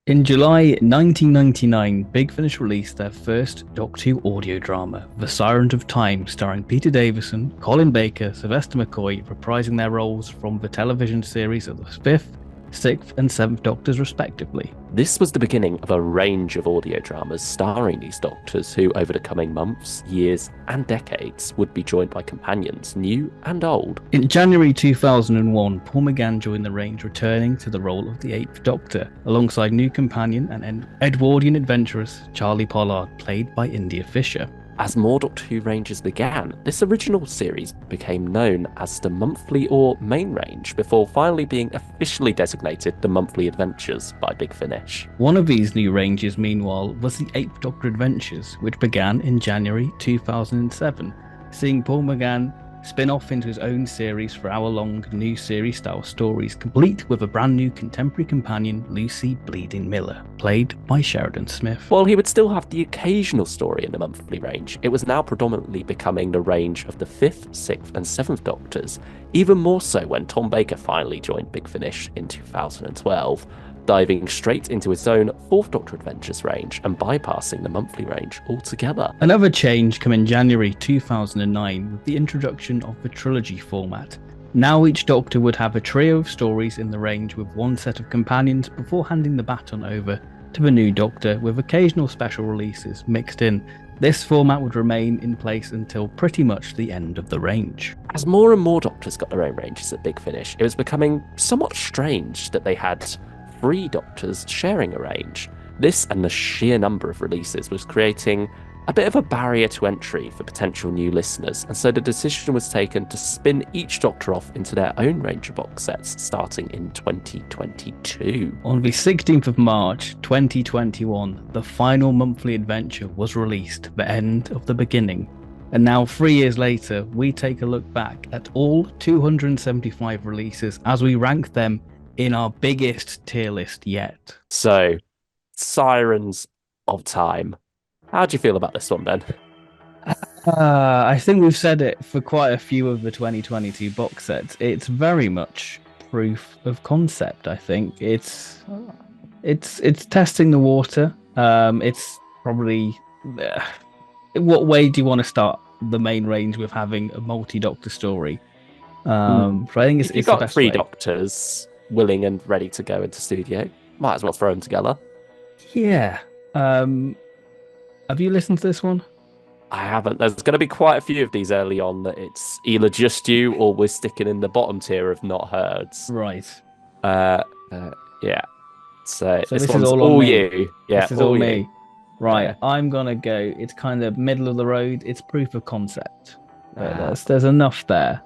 In July 1999, Big Finish released their first Doctor Who audio drama, The Sirens of Time, starring Peter Davison, Colin Baker, Sylvester McCoy, reprising their roles from the television series of the 5th, 6th, and 7th Doctors, respectively. This was the beginning of a range of audio dramas starring these doctors who, over the coming months, years, and decades, would be joined by companions, new and old. In January 2001, Paul McGann joined the range, returning to the role of the 8th Doctor, alongside new companion and Edwardian adventuress Charlie Pollard, played by India Fisher. As more Doctor Who ranges began, this original series became known as the monthly or main range before finally being officially designated the monthly adventures by Big Finish. One of these new ranges, meanwhile, was the 8th Doctor Adventures, which began in January 2007, seeing Paul McGann spin off into his own series for hour-long new series-style stories, complete with a brand new contemporary companion, Lucy Bleeding Miller, played by Sheridan Smith. While he would still have the occasional story in the monthly range, it was now predominantly becoming the range of the 5th, 6th, and 7th Doctors, even more so when Tom Baker finally joined Big Finish in 2012, diving straight into his own 4th Doctor Adventures range and bypassing the monthly range altogether. Another change came in January 2009 with the introduction of the trilogy format. Now each Doctor would have a trio of stories in the range with one set of companions before handing the baton over to the new Doctor, with occasional special releases mixed in. This format would remain in place until pretty much the end of the range. As more and more Doctors got their own ranges at Big Finish, it was becoming somewhat strange that they had 3 Doctors sharing a range. This and the sheer number of releases was creating a bit of a barrier to entry for potential new listeners, and so the decision was taken to spin each Doctor off into their own range of box sets starting in 2022. On the 16th of March 2021, the final monthly adventure was released, The End of the Beginning. And now, 3 years later, we take a look back at all 275 releases as we rank them in our biggest tier list yet. So, Sirens of Time. How do you feel about this one, Ben? I think we've said it for quite a few of the 2022 box sets. It's very much proof of concept. I think it's testing the water. It's probably what way do you want to start the main range with having a multi-Doctor story? So I think If you've it's the got best 3 way. Doctors willing and ready to go into studio, might as well throw them together. Yeah. Have you listened to this one? I haven't. There's going to be quite a few of these early on that it's either just you or we're sticking in the bottom tier of not heards. Right. Yeah. So This is one's all on me. you. Yeah, This is all me. you. Right. Yeah. I'm gonna go. It's kind of middle of the road. It's proof of concept. There's enough there.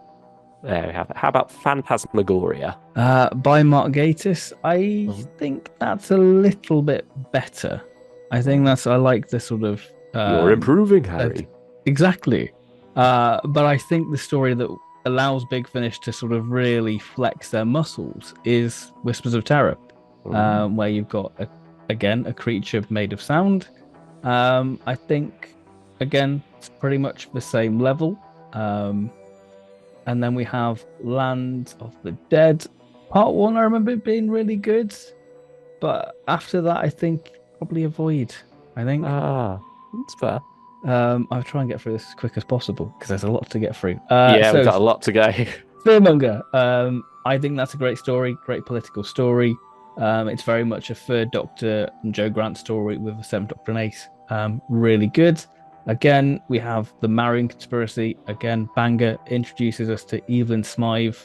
There we have it. How about Phantasmagoria? By Mark Gatiss, I think that's a little bit better. I like the sort of You're improving, Harry. exactly. But I think the story that allows Big Finish to sort of really flex their muscles is Whispers of Terror, where you've got a creature made of sound. I think again it's pretty much the same level. And then we have Land of the Dead. Part 1, I remember it being really good. But after that, I think probably avoid. I think. That's fair. I'll try and get through this as quick as possible because there's a lot to get through. We've got a lot to go. Fearmonger. I think that's a great story, great political story. It's very much a 3rd Doctor and Joe Grant story with a 7th Doctor and Ace. Really good. Again, we have the Marrying Conspiracy. Again, banger, introduces us to Evelyn Smythe.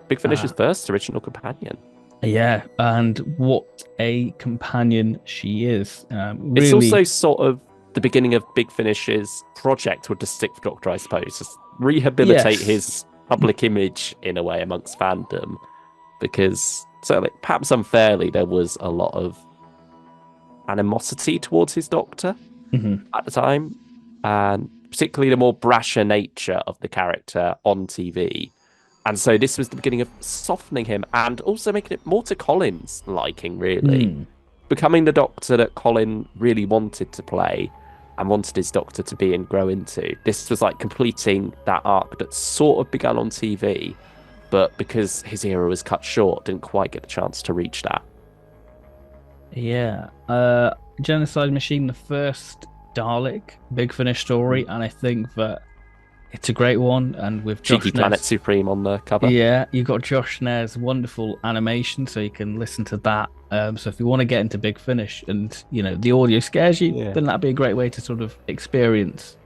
Big Finish's first original companion. Yeah, and what a companion she is. Really... It's also sort of the beginning of Big Finish's project with the 6th Doctor, I suppose. Just rehabilitate his public image in a way amongst fandom. Because, perhaps unfairly, there was a lot of animosity towards his Doctor at the time. And particularly the more brasher nature of the character on TV. And so this was the beginning of softening him and also making it more to Colin's liking, really. Becoming the Doctor that Colin really wanted to play and wanted his Doctor to be and grow into. This was like completing that arc that sort of began on TV, but because his era was cut short, didn't quite get the chance to reach that. Yeah. Genocide Machine, the first Dalek Big Finish Mm. story, and I think that it's a great one. And with Cheeky Josh Planet Nez, Supreme on the cover. yeah, you've got Josh Nair's wonderful animation, so you can listen to that. So if you want to get into Big Finish and the audio scares you, Yeah. then that'd be a great way to sort of experience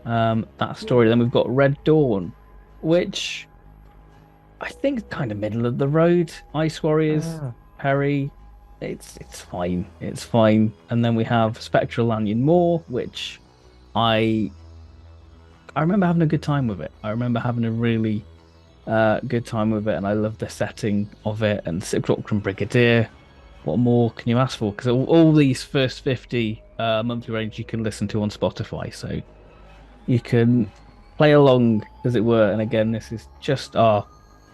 that story. Then we've got Red Dawn, which I think is kind of middle of the road. Ice Warriors, Ah. Perry, it's fine, it's fine. And then we have Spectral Lanyon Moore, which I I remember having a good time with it. I remember having a really good time with it, and I love the setting of it. And Sip Doctor and Brigadier. What more can you ask for? Because all these first 50 monthly range you can listen to on Spotify, so you can play along, as it were. And again, this is just our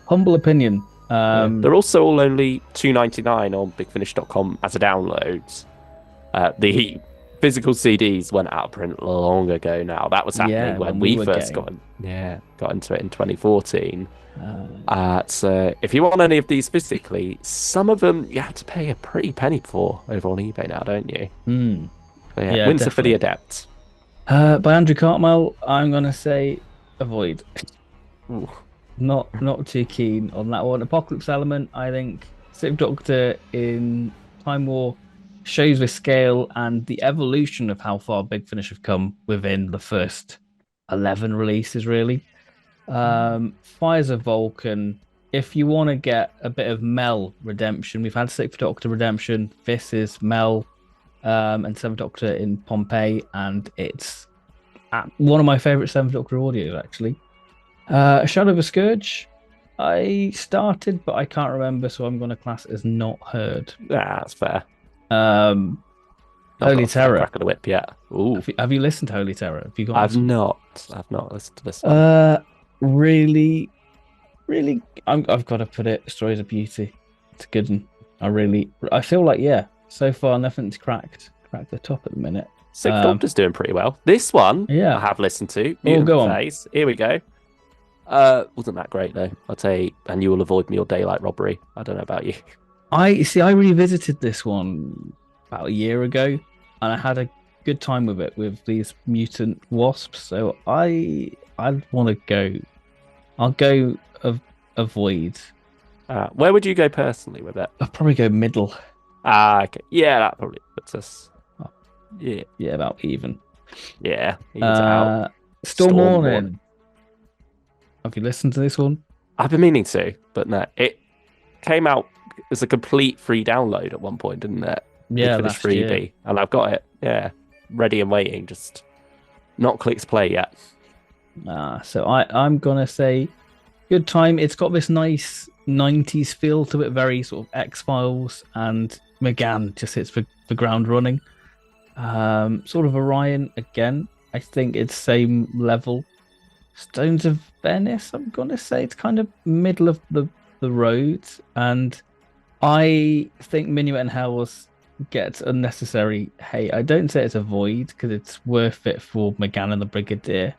humble opinion. Yeah. They're also all only $2.99 on bigfinish.com as a download. The physical CDs went out of print long ago now. That was happening Yeah, when when we we were first getting. got into it in 2014. Uh, So if you want any of these physically, some of them you have to pay a pretty penny for over on eBay now, don't you? mm, But yeah, yeah, Winter for the definitely. Adept. By Andrew Cartmel, I'm gonna say avoid. Ooh. Not too keen on that one. Apocalypse Element, I think Sixth Doctor in Time War shows the scale and the evolution of how far Big Finish have come within the first 11 releases, really. Fires of Vulcan. If you want to get a bit of Mel redemption, we've had Sixth Doctor redemption. This is Mel and Seventh Doctor in Pompeii, and it's one of my favorite Seventh Doctor audios, actually. Shadow of a Scourge. I started, but I can't remember, so I'm going to class it as not heard. That's fair. Um, Not got Holy a fair Terror. crack of the whip yet. Ooh. Have you listened to Holy Terror? Have you got I've this one? not. I've not listened to this one. Uh, really, really, I've got to put it. Stories of Beauty. It's a good one. I feel like, yeah, so far nothing's cracked the top at the minute. Sixth Doctor's doing pretty well. This one I Yeah. have listened to. Oh, Mutant go on. Phase. Here we go. Wasn't that great though? I'd say, and you will avoid me or daylight robbery. I don't know about you. I see. I revisited this one about a year ago, and I had a good time with it with these mutant wasps. So I want to go. I'll go avoid. Where would you go personally with it? I'll probably go middle. Okay. Yeah, that probably puts us. Oh, Yeah, yeah, about even. yeah. Evens it out. Storm Storm Morning. Morning. Have you listened to this one? I've been meaning to, but no. It came out as a complete free download at one point, didn't it? Big Yeah, Finish last year. freebie, and I've got it. Yeah, ready and waiting. Just not clicked play yet. So I'm gonna say good time. It's got this nice 90s feel to it, very sort of X-Files, and McGann just hits the ground running. Sort of Orion again. I think it's same level. Stones of Venice, I'm gonna say it's kind of middle of the road, and I think Minuet and Hells gets unnecessary hate. I don't say it's a void because it's worth it for McGann and the Brigadier.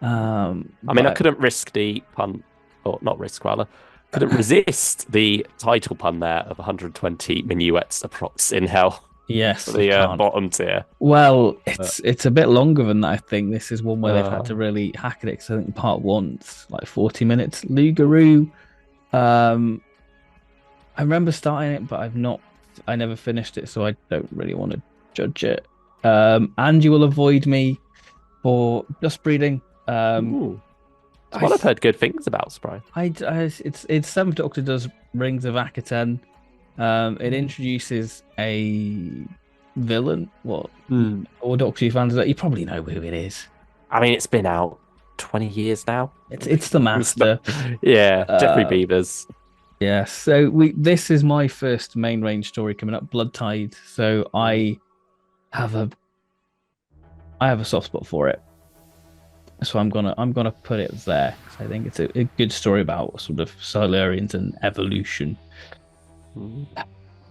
I mean, I But couldn't risk the pun, or not risk rather, couldn't resist the title pun there of 120 minuets approx in hell yes, for you the can't. bottom tier. Well, Uh, it's a bit longer than that. I think this is one where they've had uh, to really hack it. Because I think part one's like 40 minutes. Lugaroo. Um, I remember starting it, but I never finished it, so I don't really want to judge it. And you will avoid me for just breeding. ooh, it's I, one I've heard good things about, Spry. it's Seventh Doctor does Rings of Akaten. It introduces a villain. What? Hmm. Or Doctor Who fans that you probably know who it is. I mean, it's been out 20 years now. It's the Master. Yeah, Jeffrey Uh, Beavers. yeah. So this is my first main range story coming up, Blood Tide. So have a I have a soft spot for it. So I'm gonna put it there. I think it's a good story about sort of Silurians and evolution.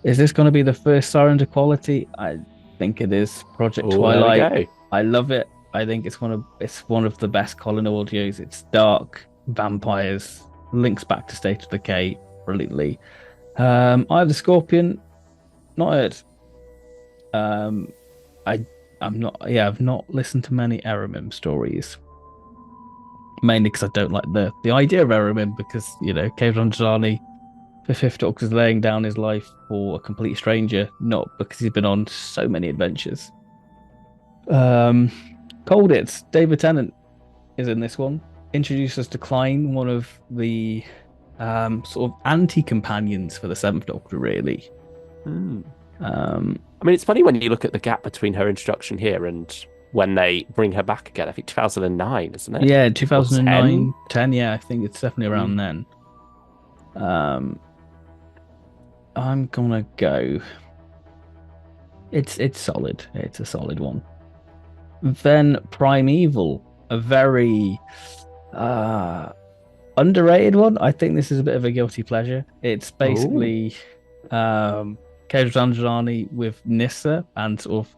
Is this going to be the first Siren to quality? I think it is. Project Oh, there we Twilight. go. I love it. I think it's one of the best Colin audios. It's dark, vampires, links back to State of Decay brilliantly. I have the Scorpion. not heard. Um, I'm not. Yeah, I've not listened to many Aramim stories. Mainly because I don't like the idea of Aramim because Cave Donjani, the Fifth Doctor's laying down his life for a complete stranger, not because he's been on so many adventures. Cold It's David Tennant is in this one. Introduces us to Klein, one of the sort of anti-companions for the Seventh Doctor, really. I mean, it's funny when you look at the gap between her introduction here and when they bring her back again. I think 2009, isn't it? Yeah, 2009, 10. Yeah, I think it's definitely around then. I'm gonna go. It's solid. It's a solid one. Then Primeval, a very underrated one. I think this is a bit of a guilty pleasure. It's basically Cage Anjani with Nissa and sort of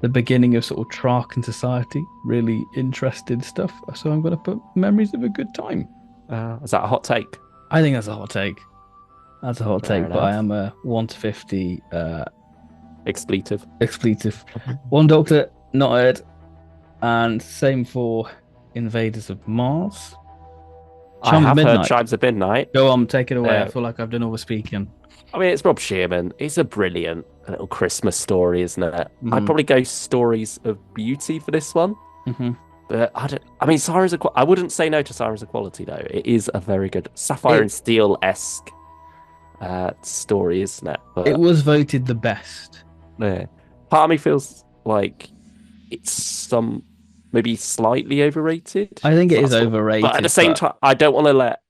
the beginning of sort of Traken society. Really interesting stuff. So I'm going to put Memories of a Good Time. Is that a hot take? I think that's a hot take. That's a hot take, but I am a 1 to 50 expletive. One Doctor, not heard. And same for Invaders of Mars. I have heard Chimes of Midnight. Go on, take it away. I feel like I've done all the speaking. I mean, it's Rob Shearman. It's a brilliant little Christmas story, isn't it? I'd probably go Stories of Beauty for this one. But I mean, Sirens of I wouldn't say no to Sirens of Quality, though. It is a very good Sapphire and Steel-esque story, isn't it? But it was voted the best. Yeah. Part of me feels like it's maybe slightly overrated. I think it is overrated. But at the same time, I don't want to let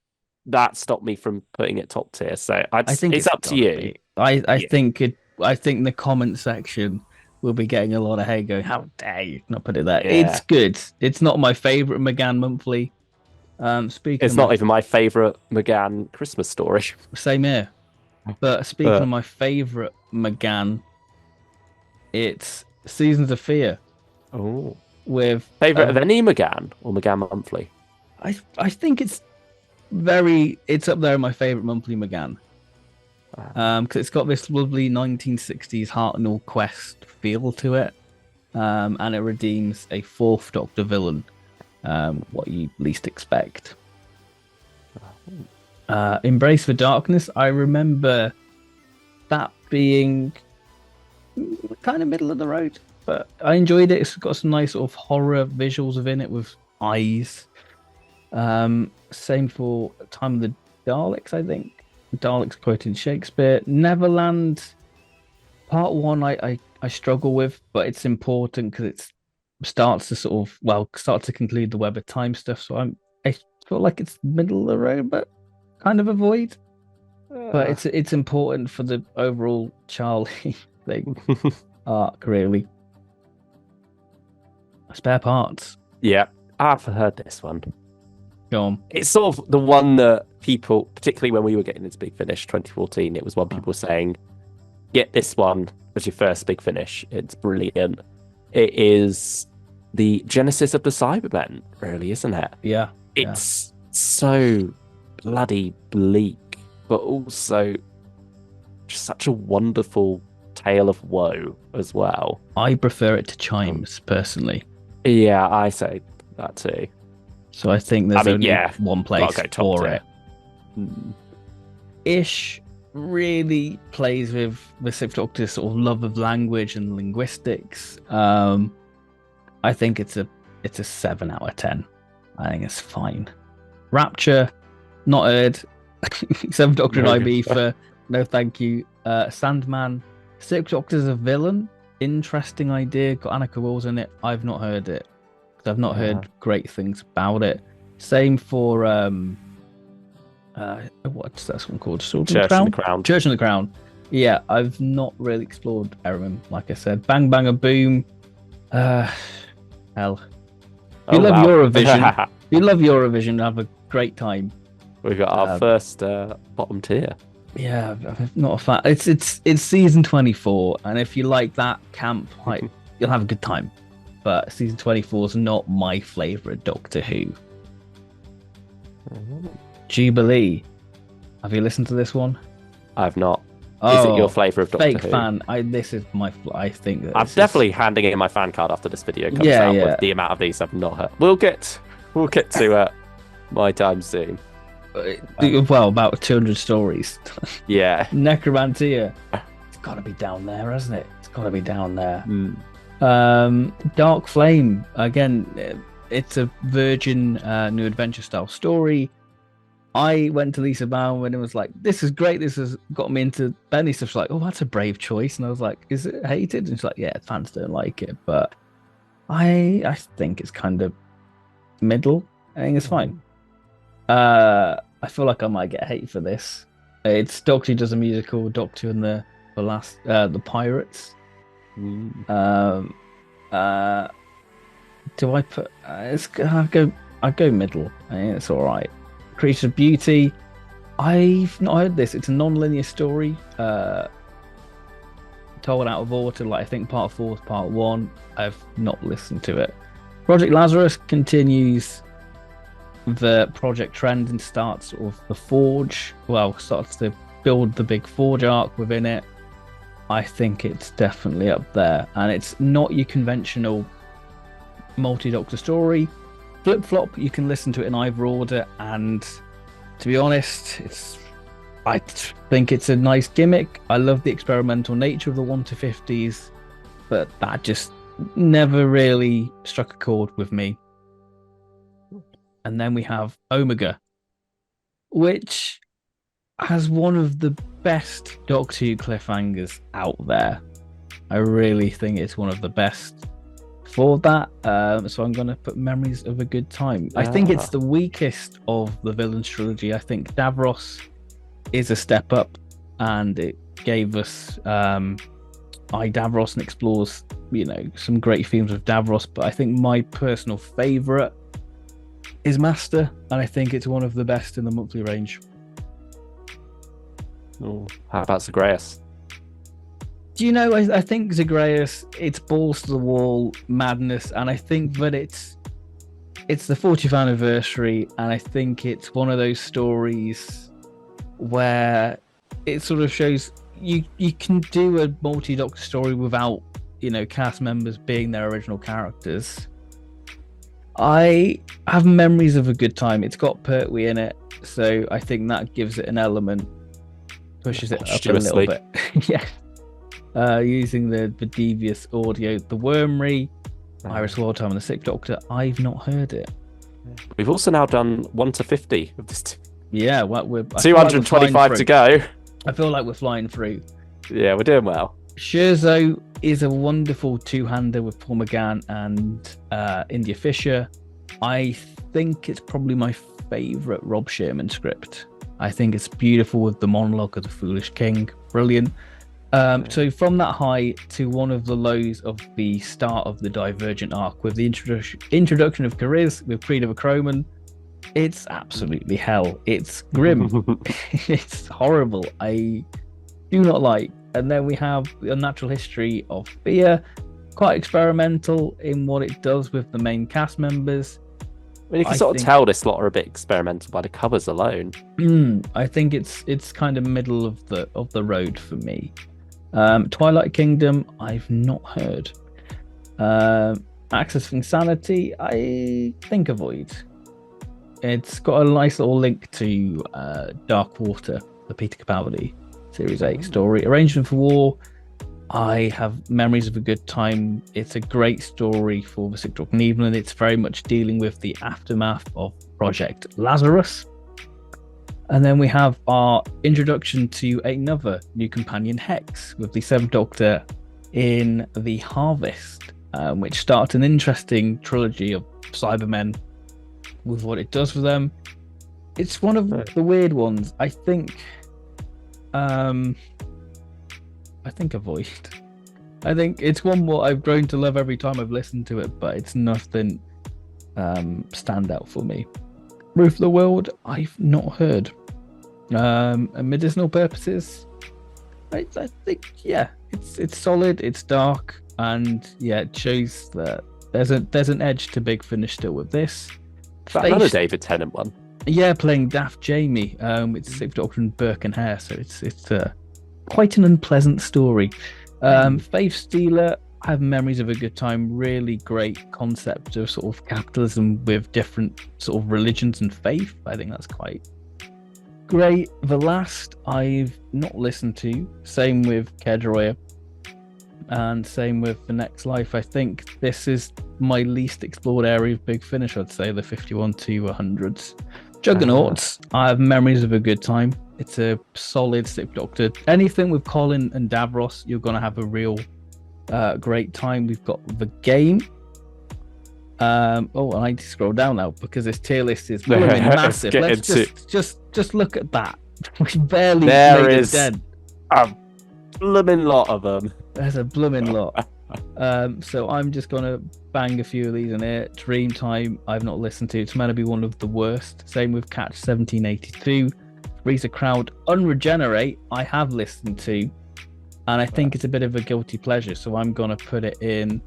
that stop me from putting it top tier. So I think it's up to you. I think the comment section will be getting a lot of hate going, how dare you not put it there? Yeah. It's good. It's not my favorite McGann monthly. It's not even my favorite McGann Christmas story. Same here. But speaking of my favorite McGann, it's Seasons of Fear. Oh. With favorite of any McGann or McGann monthly? I think it's up there in my favorite monthly McGann. Because it's got this lovely 1960s Hartnell Quest feel to it, and it redeems a Fourth Doctor villain, what you least expect. Embrace the Darkness, I remember that being kind of middle of the road, but I enjoyed it. It's got some nice sort of horror visuals within it with eyes. Same for Time of the Daleks, I think. Daleks quoting Shakespeare. Neverland Part 1 I struggle with, but it's important because it starts to conclude the Web of Time stuff, so I feel like it's middle of the road, but kind of avoid. But it's important for the overall Charlie thing arc, really. Spare Parts. Yeah, I've heard this one. Go on. It's sort of the one that people, particularly when we were getting into Big Finish 2014, it was one people were saying, get this one as your first Big Finish. It's brilliant. It is the genesis of the Cybermen, really, isn't it? Yeah. It's so bloody bleak, but also just such a wonderful tale of woe as well. I prefer it to Chimes, personally. Yeah, I say that too. So I think there's only one place for it. Ish really plays with the Sixth Doctor's sort of love of language and linguistics. I think it's a 7 out of 10. I think it's fine. Rapture, not heard. Seventh Doctor and IB for no thank you. Sandman, Sixth Doctor's a villain. Interesting idea. Got Annika Wills in it. I've not heard it. I've not heard great things about it. Same for what's that one called? Church in the Crown. Church in the Crown. Yeah, I've not really explored Erin, like I said. Bang Bang a Boom. Hell. You love Eurovision. You love Eurovision. Have a great time. We've got our first bottom tier. Yeah, I'm not a fan. It's season 24, and if you like that camp, you'll have a good time. But season 24 is not my favourite Doctor Who. Jubilee. Have you listened to this one? I've not. Is it your flavour of Doctor fake Who? fan. I think that I'm definitely handing in my fan card after this video comes out with the amount of these I've not heard. We'll get to my time soon. Well, about 200 stories. Yeah. Necromantia. It's got to be down there, hasn't it? It's got to be down there. Dark Flame. Again, it's a Virgin New Adventure style story. I went to Lisa Bound when it was like, this is great. This has got me into Benny stuff. She's like, oh, that's a brave choice. And I was like, is it hated? And she's like, yeah, fans don't like it. But I think it's kind of middle. I think it's fine. I feel like I might get hate for this. It's Doctor Who does a musical, Doctor Who and the Pirates. Do I put? I go middle. I think it's all right. Creature of Beauty. I've not heard this. It's a non-linear story, told out of order. Like I think part 4 is part 1. I've not listened to it. Project Lazarus continues the project trend and starts sort of the Forge. Well, starts to build the big Forge arc within it. I think it's definitely up there, and it's not your conventional multi-Doctor story. Flip-flop, you can listen to it in either order, and to be honest, I think it's a nice gimmick. I love the experimental nature of the 1 to 50s, but that just never really struck a chord with me. And then we have Omega, which has one of the best Doctor Who cliffhangers out there. I really think it's one of the best for that. So I'm going to put Memories of a Good Time. I think it's the weakest of the villains trilogy. I think Davros is a step up, and it gave us Davros and explores, some great themes of Davros. But I think my personal favourite is Master, and I think it's one of the best in the monthly range. Oh, how about Zagreus? Do you know, I think Zagreus, it's balls to the wall madness, and I think that it's the 40th anniversary, and I think it's one of those stories where it sort of shows you can do a multi-Doctor story without, cast members being their original characters. I have Memories of a Good Time. It's got Pertwee in it, so I think that gives it an element, pushes it up a little bit. Yeah. Using the devious audio, the Wormery, Iris Wildtime, and the Sixth Doctor. I've not heard it. We've also now done 1 to 50 of this. Yeah, we're 225 to go. I feel like we're flying through. Yeah, we're doing well. Scherzo is a wonderful two-hander with Paul McGann and India Fisher. I think it's probably my favourite Rob Sherman script. I think it's beautiful with the monologue of the Foolish King. Brilliant. So from that high to one of the lows of the start of the Divergent arc with the introduction of Kariz with Creed of a Croman, it's absolutely hell. It's grim. It's horrible. I do not like. And then we have the Unnatural History of Fear, quite experimental in what it does with the main cast members. I mean, you can sort of tell this lot are a bit experimental by the covers alone. I think it's kind of middle of the road for me. Twilight Kingdom, I've not heard. Access of Insanity, I think avoid. It's got a nice little link to Dark Water, the Peter Capaldi Series 8 story. Arrangement for War, I have Memories of a Good Time. It's a great story for the Sixth Doctor and Evelyn. It's very much dealing with the aftermath of Project Lazarus. And then we have our introduction to another new companion, Hex, with the Seventh Doctor in The Harvest, which starts an interesting trilogy of Cybermen with what it does for them. It's one of the weird ones. I think avoid. I think it's one what I've grown to love every time I've listened to it, but it's nothing stand out for me. Roof of the World, I've not heard. And Medicinal Purposes, I think, yeah, it's solid, it's dark, and yeah, it shows that there's an edge to Big Finish still with this. Another David Tennant one. Yeah, playing Daft Jamie. It's Sixth Doctor and Burke and Hare, so it's quite an unpleasant story. Faith Stealer, I have memories of a good time. Really great concept of sort of capitalism with different sort of religions and faith. I think that's quite great. The Last, I've not listened to. Same with Kedroya. And same with The Next Life. I think this is my least explored area of Big Finish, I'd say, the 51 to 100s. Juggernauts, I have memories of a good time. It's a solid Sixth Doctor. Anything with Colin and Davros, you're going to have a real great time. We've got The Game. I need to scroll down now because this tier list is massive. Let's just look at that. We barely made it dead. A blooming lot of them. There's a blooming lot. So I'm just gonna bang a few of these in here. Dreamtime, I've not listened to. It's meant to be one of the worst. Same with Catch 1782. Freezer Crowd, Unregenerate, I have listened to, and I think it's a bit of a guilty pleasure. So I'm gonna put it in.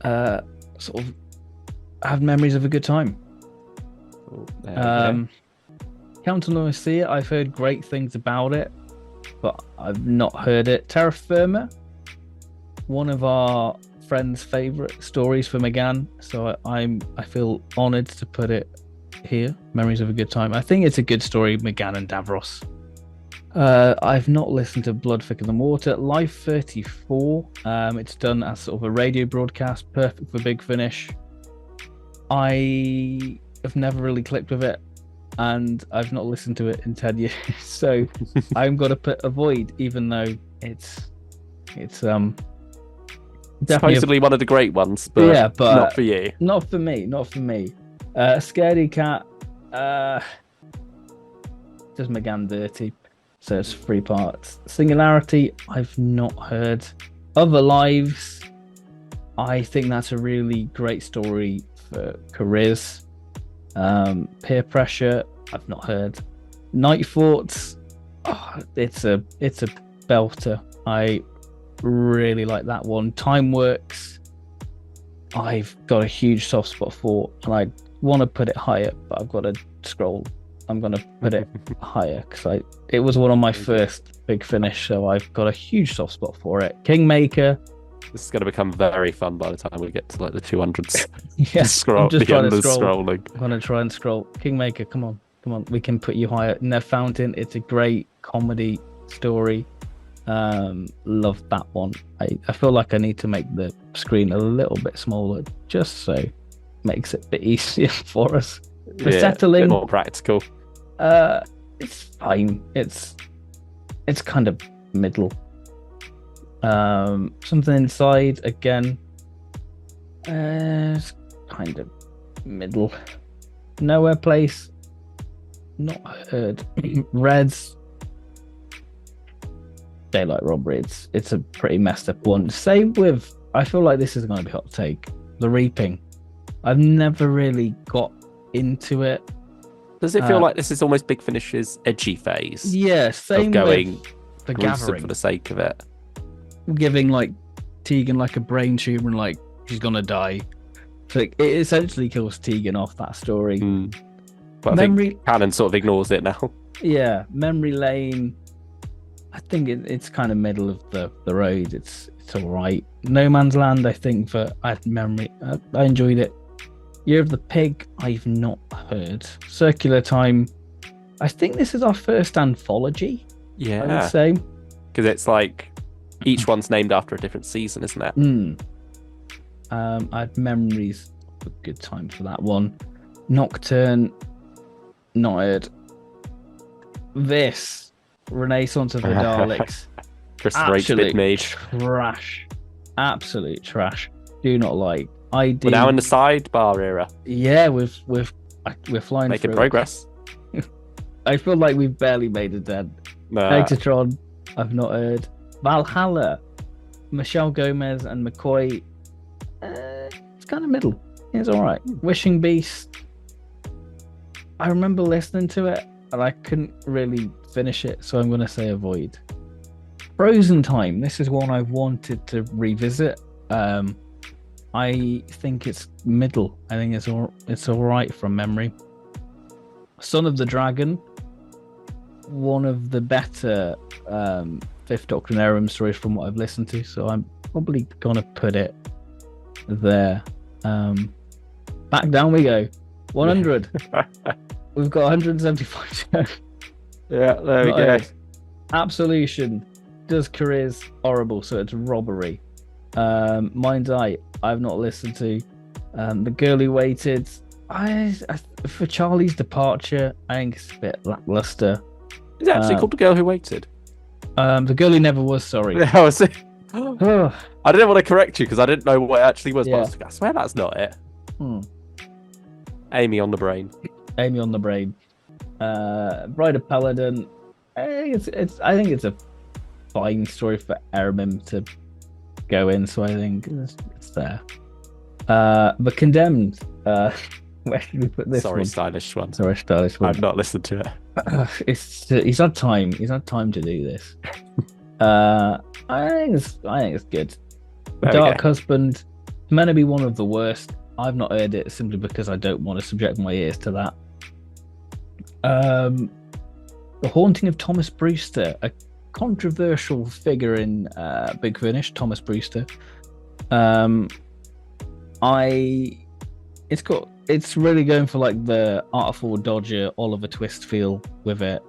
Sort of, I have memories of a good time. Count on Noisia, I've heard great things about it, but I've not heard it. Terra Firma, one of our friends' favourite stories for McGann, so I feel honoured to put it here. Memories of a good time. I think it's a good story, McGann and Davros. I've not listened to Blood Thicker Than Water. Life 34, it's done as sort of a radio broadcast, perfect for Big Finish. I have never really clicked with it, and I've not listened to it in 10 years, so I'm going to put Avoid, even though it's supposedly one of the great ones, but not for you. Not for me. Scaredy Cat does McGann dirty, so it's 3 parts. Singularity, I've not heard. Other Lives, I think that's a really great story for careers. Peer Pressure, I've not heard. Night Thoughts, it's a belter. I really like that one. Time Works, I've got a huge soft spot for, and I want to put it higher, but I've got to scroll. I'm going to put it higher because it was one of my first Big Finish, so I've got a huge soft spot for it. Kingmaker, this is going to become very fun by the time we get to like the 200s. Yeah, I'm just trying to scroll. I'm going to try and scroll. Kingmaker, come on, we can put you higher. No Fountain, it's a great comedy story. Love that one. I feel like I need to make the screen a little bit smaller, just so it makes it a bit easier for us. Settling, a bit more practical. It's fine. It's kind of middle. Something Inside, again, it's kind of middle. Nowhere Place, not heard. Reds, Daylight Robbery, it's a pretty messed up one. Same with, I feel like this is going to be hot take, The Reaping. I've never really got into it. Does it feel like this is almost Big Finish's edgy phase? Yeah, same of going with The Gathering for the sake of it. Giving like Tegan like a brain tumor and like she's gonna die. So it essentially kills Tegan off that story. But I think Canon sort of ignores it now. Yeah, Memory Lane, I think it's kind of middle of the road. It's all right. No Man's Land, I think I enjoyed it. Year of the Pig, I've not heard. Circular Time, I think this is our first anthology. Yeah, I would say, because it's like each one's named after a different season, isn't it? I had memories of a good time for that one. Nocturne, not heard. This Renaissance of the Daleks, absolute trash. Absolute trash. Do not like. We're now in the Sidebar era. Yeah, we're flying. Making progress. I feel like we've barely made a dent. Megatron, I've not heard. Valhalla, Michelle Gomez and McCoy, it's kind of middle. It's all right. Wishing Beast, I remember listening to it and I couldn't really finish it, so I'm going to say avoid. Frozen Time, this is one I wanted to revisit. I think it's middle. I think it's all right from memory. Son of the Dragon, one of the better Fifth Doctor and Erem stories from what I've listened to, so I'm probably gonna put it there. Back down we go. 100. We've got 175 to go. Yeah, there we go. Absolution does careers horrible, so it's robbery. Mind's Eye, I've not listened to. The Girl Who Waited, I for Charlie's departure, I think it's a bit lackluster. Is it actually called The Girl Who Waited? The Girl Who Never Was, sorry. Yeah, I didn't want to correct you because I didn't know what it actually was, but I swear that's not it. Amy on the Brain. Amy on the Brain. Bride of Paladin. I think it's a fine story for Eremim to go in, so I think it's there. The Condemned. Where should we put this one? Stylish one. Sorry, stylish one. I've not listened to it. He's had time. He's had time to do this. I think it's good. Dark Husband. It's meant to be one of the worst. I've not heard it simply because I don't want to subject my ears to that. The Haunting of Thomas Brewster, a controversial figure in Big Finish. Thomas Brewster. It's really going for like the Artful Dodger Oliver Twist feel with it.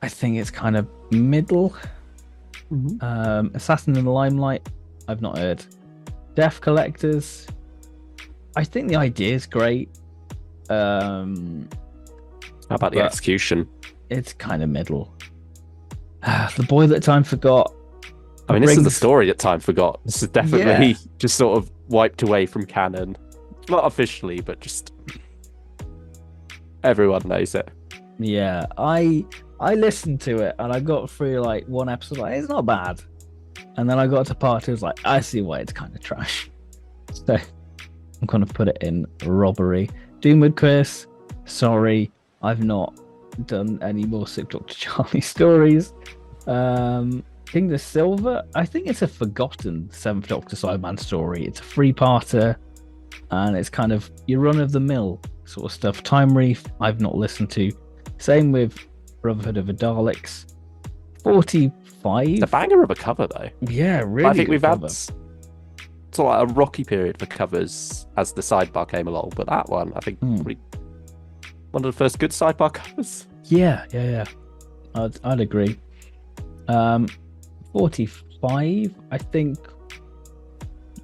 I think it's kind of middle. Assassin in the Limelight, I've not heard. Death Collectors, I think the idea is great. How about the execution? It's kind of middle. The Boy That Time Forgot. I mean, this is the story that Time Forgot. This is definitely just sort of wiped away from canon. Not officially, but just everyone knows it. Yeah, I listened to it and I got through like one episode, like it's not bad, and then I got to part two, I was like, I see why it's kind of trash. So I'm gonna put it in robbery. Doomwood Curse, sorry, I've not done any more Sick Dr. Charlie stories. King of Silver, I think it's a forgotten Seventh Doctor Sideman story. It's a 3-parter. And it's kind of your run-of-the-mill sort of stuff. Time Reef, I've not listened to. Same with Brotherhood of the Daleks. 45. It's a banger of a cover, though. Yeah, really. I think we've had sort of a rocky period for covers as the Sidebar came along, but that one, I think, probably one of the first good Sidebar covers. Yeah. I'd agree. 45, I think.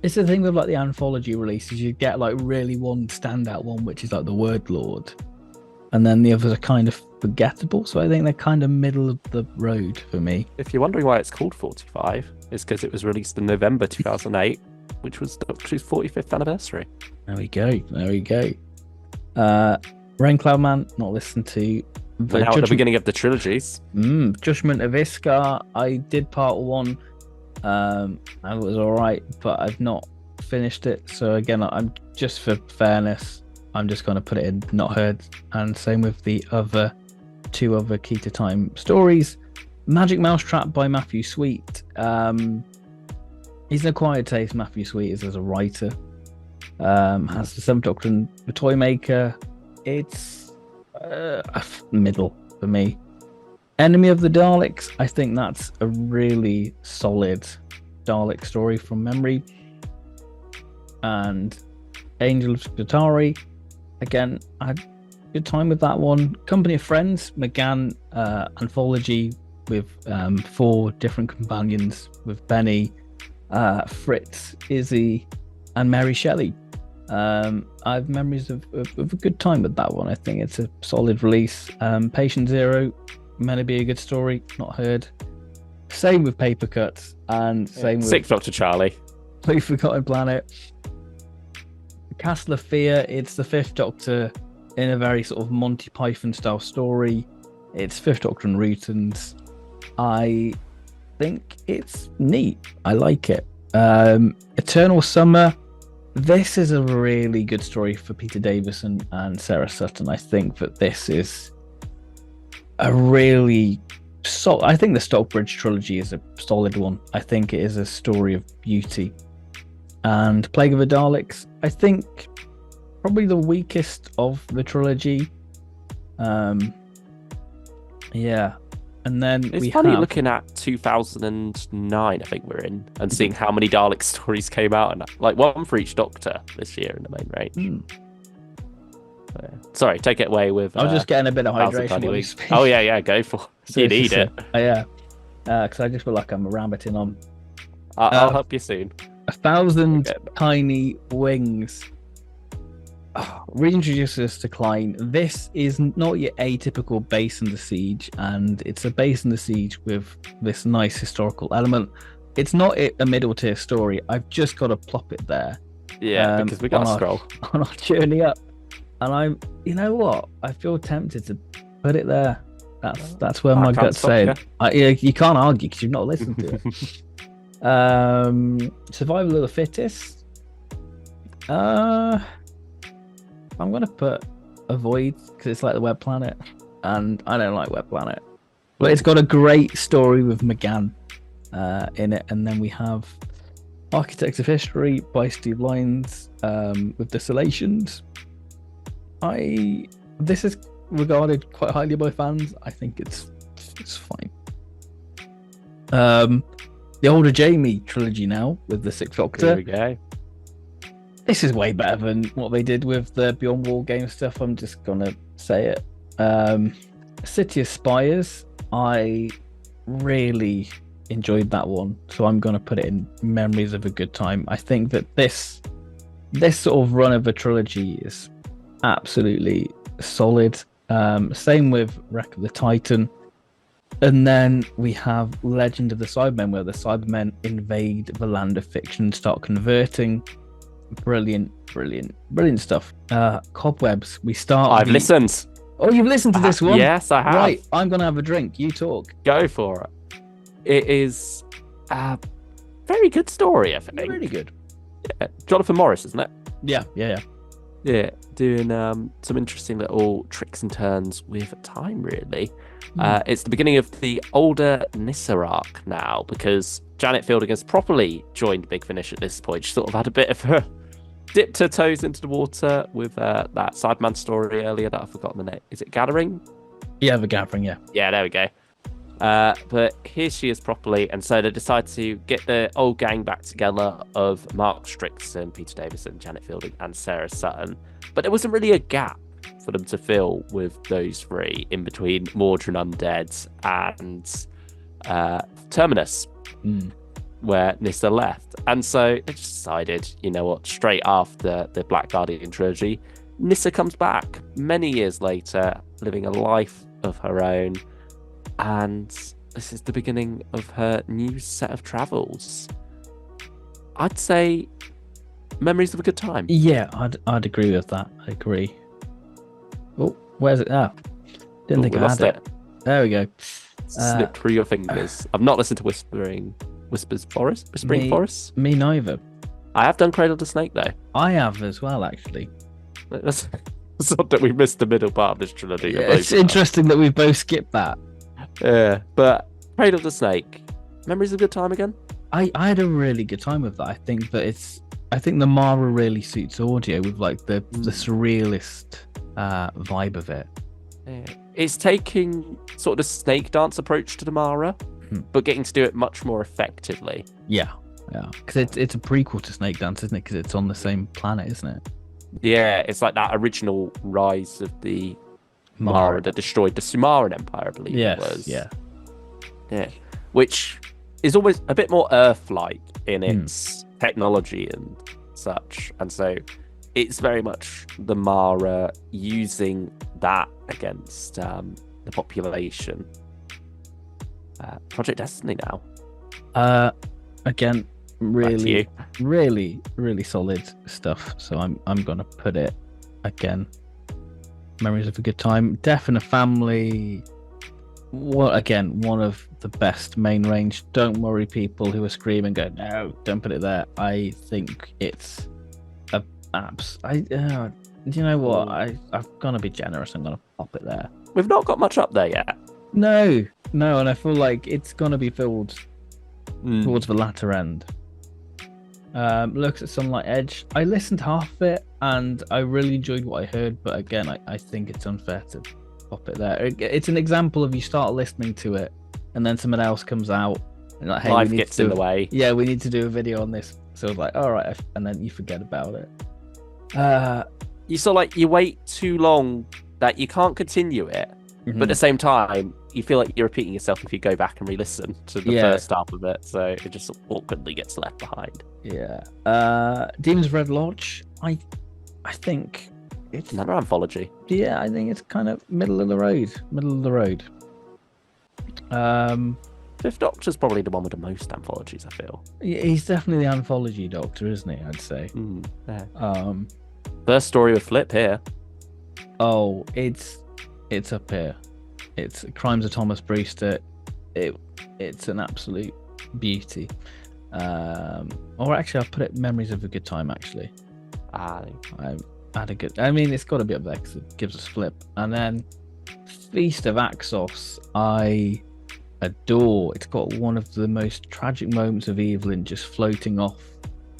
It's the thing with like the anthology releases, you get like really one standout one, which is like the Word Lord, and then the others are kind of forgettable. So I think they're kind of middle of the road for me. If you're wondering why it's called 45, it's because it was released in November 2008, which was Doctor's 45th anniversary. There we go. Raincloud Man, not listened to. But now at the beginning of the trilogies. Judgment of Iskar, I did part 1. And it was alright, but I've not finished it. So again, I'm just for fairness, I'm just going to put it in not heard. And same with the other 2 other Key to Time stories. Magic Mousetrap by Matthew Sweet. He's an acquired taste, Matthew Sweet is as a writer. Has the Seventh Doctor and the Toymaker. It's middle for me. Enemy of the Daleks, I think that's a really solid Dalek story from memory. And Angel of Skutari, again, I had a good time with that one. Company of Friends, McGann anthology with 4 different companions with Benny, Fritz, Izzy, and Mary Shelley. I have memories of a good time with that one. I think it's a solid release. Patient Zero, meant to be a good story, not heard. Same with Paper Cuts, and same with Sixth Doctor Charlie. Please Forgotten Planet. Castle of Fear, it's the 5th Doctor in a very sort of Monty Python style story. It's 5th Doctor and Rutons. I think it's neat. I like it. Eternal Summer, this is a really good story for Peter Davison and Sarah Sutton. I think that this is a really I think the Stockbridge trilogy is a solid one. I think it is a story of beauty. And Plague of the Daleks, I think probably the weakest of the trilogy. I And then it's funny looking at 2009, I think we're in, and seeing how many Dalek stories came out, and like one for each Doctor this year in the main range. Sorry, take it away with. I was just getting a bit of hydration. Oh yeah, go for it. So you need it. Yeah, because I just feel like I'm rabbiting on. I'll help you soon. 1,000 tiny wings. Reintroduces us to Klein. This is not your atypical base in the siege, and it's a base in the siege with this nice historical element. It's not a middle tier story. I've just got to plop it there. Yeah, because we got to scroll on our journey up, and you know what? I feel tempted to put it there. That's where my gut's saying. You can't argue because you've not listened to it. Survival of the fittest. I'm gonna put Avoid because it's like the Web Planet, and I don't like Web Planet, but it's got a great story with McGann in it. And then we have Architects of History by Steve Lyons with Desolations. This is regarded quite highly by fans. I think it's fine. The Older Jamie trilogy now with the Sixth Doctor. There we go. This is way better than what they did with the Beyond Wall game stuff. I'm just gonna say it. City of Spires. I really enjoyed that one, so I'm gonna put it in Memories of a Good Time. I think that this sort of run of a trilogy is absolutely solid. Same with Wreck of the Titan. And then we have Legend of the Cybermen, where the Cybermen invade the land of fiction and start converting. Brilliant stuff. Cobwebs. We start. I've listened. Oh, you've listened to this one? Yes, I have. Right, I'm gonna have a drink. You talk. Go for it. It is a very good story, I think. Really good. Yeah. Jonathan Morris, isn't it? Yeah. Yeah, doing some interesting little tricks and turns with time, really. It's the beginning of the older Nyssa arc now, because Janet Fielding has properly joined Big Finish at this point. She sort of had a bit of a dipped her toes into the water with that Sideman story earlier that I've forgotten the name. Is it Gathering? Yeah, the Gathering, yeah. Yeah, there we go. But here she is properly, and so they decide to get the old gang back together of Mark Strickson, Peter Davison, Janet Fielding, and Sarah Sutton. But there wasn't really a gap for them to fill with those three in between Mordred Undead and Terminus, where Nyssa left. And so they just decided, you know what, straight after the Black Guardian trilogy, Nyssa comes back many years later, living a life of her own. And this is the beginning of her new set of travels. I'd say Memories of a Good Time. Yeah, I'd agree with that. I agree. Oh, where's it? Didn't think I had it. There we go. Slipped through your fingers. I've not listened to Whispering Forest. Me neither. I have done Cradle to Snake though. I have as well, actually. That's not that we missed the middle part of this trilogy. Yeah, it's interesting that we both skipped that. Yeah, but Cradle to Snake. Memories of a Good Time again? I had a really good time with that. I think the Mara really suits audio with like the surrealist vibe of it. Yeah. It's taking sort of the snake dance approach to the Mara, but getting to do it much more effectively. Yeah, because it's a prequel to Snake Dance, isn't it? Because it's on the same planet, isn't it? Yeah, it's like that original rise of the Mara that destroyed the Sumaran Empire, I believe it was. Yeah, which is always a bit more Earth-like in its technology and such, and so it's very much the Mara using that against the population. Project Destiny now. Again, really solid stuff. So I'm gonna put it again. Memories of a Good Time. Death in a Family. One of the best main range. Don't worry, people who are screaming, go, no, don't put it there. I think it's a apps. You know what? I'm gonna be generous. I'm gonna pop it there. We've not got much up there yet. No, and I feel like it's gonna be filled towards the latter end. Looks at Sunlight Edge. I listened to half of it and I really enjoyed what I heard, but again, I think it's unfair to pop it there. It's an example of you start listening to it and then someone else comes out and like, hey, life gets in the way. Yeah, we need to do a video on this. So it's like, all right, and then you forget about it. You sort of like you wait too long that you can't continue it, but at the same time, you feel like you're repeating yourself if you go back and re-listen to the first half of it. So it just awkwardly gets left behind. Yeah. Demon's Red Lodge. I think it's another anthology. Yeah, I think it's kind of middle of the road. Fifth Doctor's probably the one with the most anthologies, I feel. Yeah, he's definitely the anthology Doctor, isn't he? I'd say. Yeah. First story with Flip here. Oh, it's up here. It's Crimes of Thomas Brewster. It's an absolute beauty. Or actually, I'll put it Memories of a Good Time. Actually, I had a good. I mean, it's got to be up there because it gives us Flip. And then Feast of Axos, I adore. It's got one of the most tragic moments of Evelyn just floating off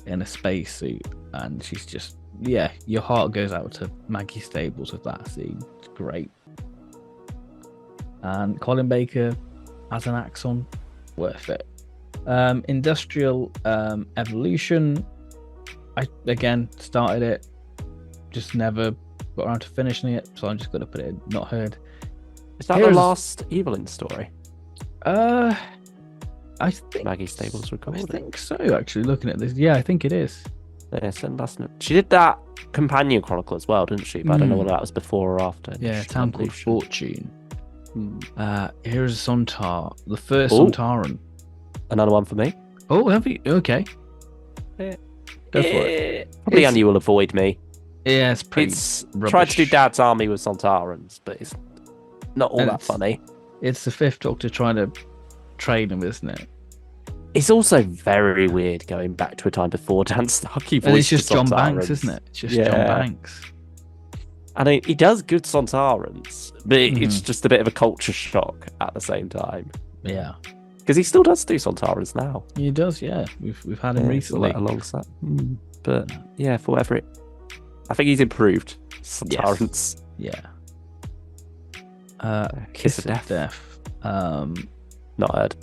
in a spacesuit, and she's just, yeah, your heart goes out to Maggie Stables with that scene. It's great. And Colin Baker as an Axon, worth it. Industrial Evolution, I again started it, just never got around to finishing it, so I'm just going to put it in not heard. Is that the last Evelyn story? I think Maggie Stables recorded. I think so. Actually, looking at this, yeah, I think it is. Yes, and she did that companion chronicle as well, didn't she? But I don't know whether that was before or after. Yeah, Town Called Fortune. Here's Sontar, the first Sontaran. Another one for me. Oh, have you? Okay. Yeah. Go for it. Probably Annie will avoid me. Yeah, it's pretty. It's rubbish. Tried to do Dad's Army with Sontarans, but it's not all that funny. It's the Fifth Doctor trying to train him, isn't it? It's also very weird going back to a time before Dan Starkey voiced. And it's just John Sontarans. Banks, isn't it? It's just John Banks. I mean, he does good Sontarans, but it's just a bit of a culture shock at the same time. Yeah. Because he still does do Sontarans now. He does, yeah. We've had him recently. Alongside. But yeah, for whatever I think he's improved Sontarans. Yes. Yeah. Kiss of Death. Not heard.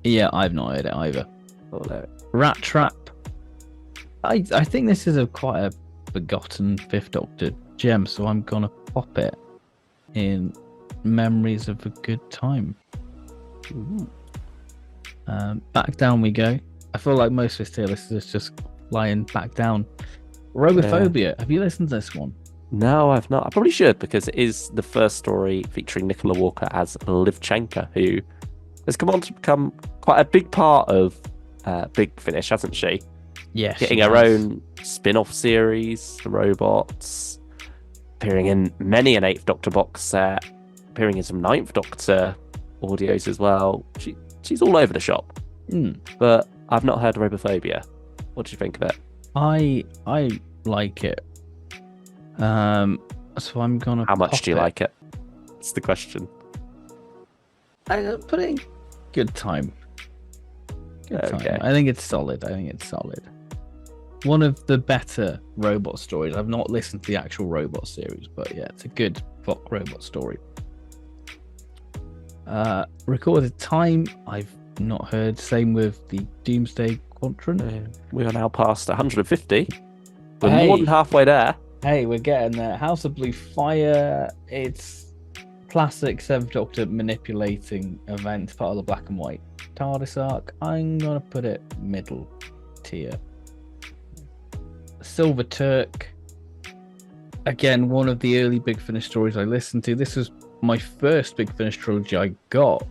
Yeah, I've not heard it either. Oh, no. Rat Trap. I think this is quite a forgotten Fifth Doctor gem, so I'm gonna pop it in Memories of a Good Time. Back down we go. I feel like most of his tier list is just lying back down. Robophobia. Yeah. Have you listened to this one? No, I've not. I probably should, because it is the first story featuring Nicola Walker as Livchenko, who has come on to become quite a big part of Big Finish, hasn't she? Yes. Getting her own spin-off series, The Robots, appearing in many an 8th Doctor box set, appearing in some 9th Doctor audios as well. She's all over the shop. But I've not heard Robophobia. What do you think of it? I like it. So I'm gonna. How much do you like it? That's the question. I put it in good time. Good time. I think it's solid. One of the better robot stories. I've not listened to the actual robot series, but yeah, it's a good Voc robot story. Recorded time, I've not heard. Same with the Doomsday Quadrant. We are now past 150. We're more than halfway there. Hey, we're getting there. House of Blue Fire. It's classic 7th Doctor manipulating event, part of the Black and White TARDIS arc. I'm gonna put it middle tier. Silver Turk. Again, one of the early Big Finish stories I listened to. This was my first Big Finish trilogy I got,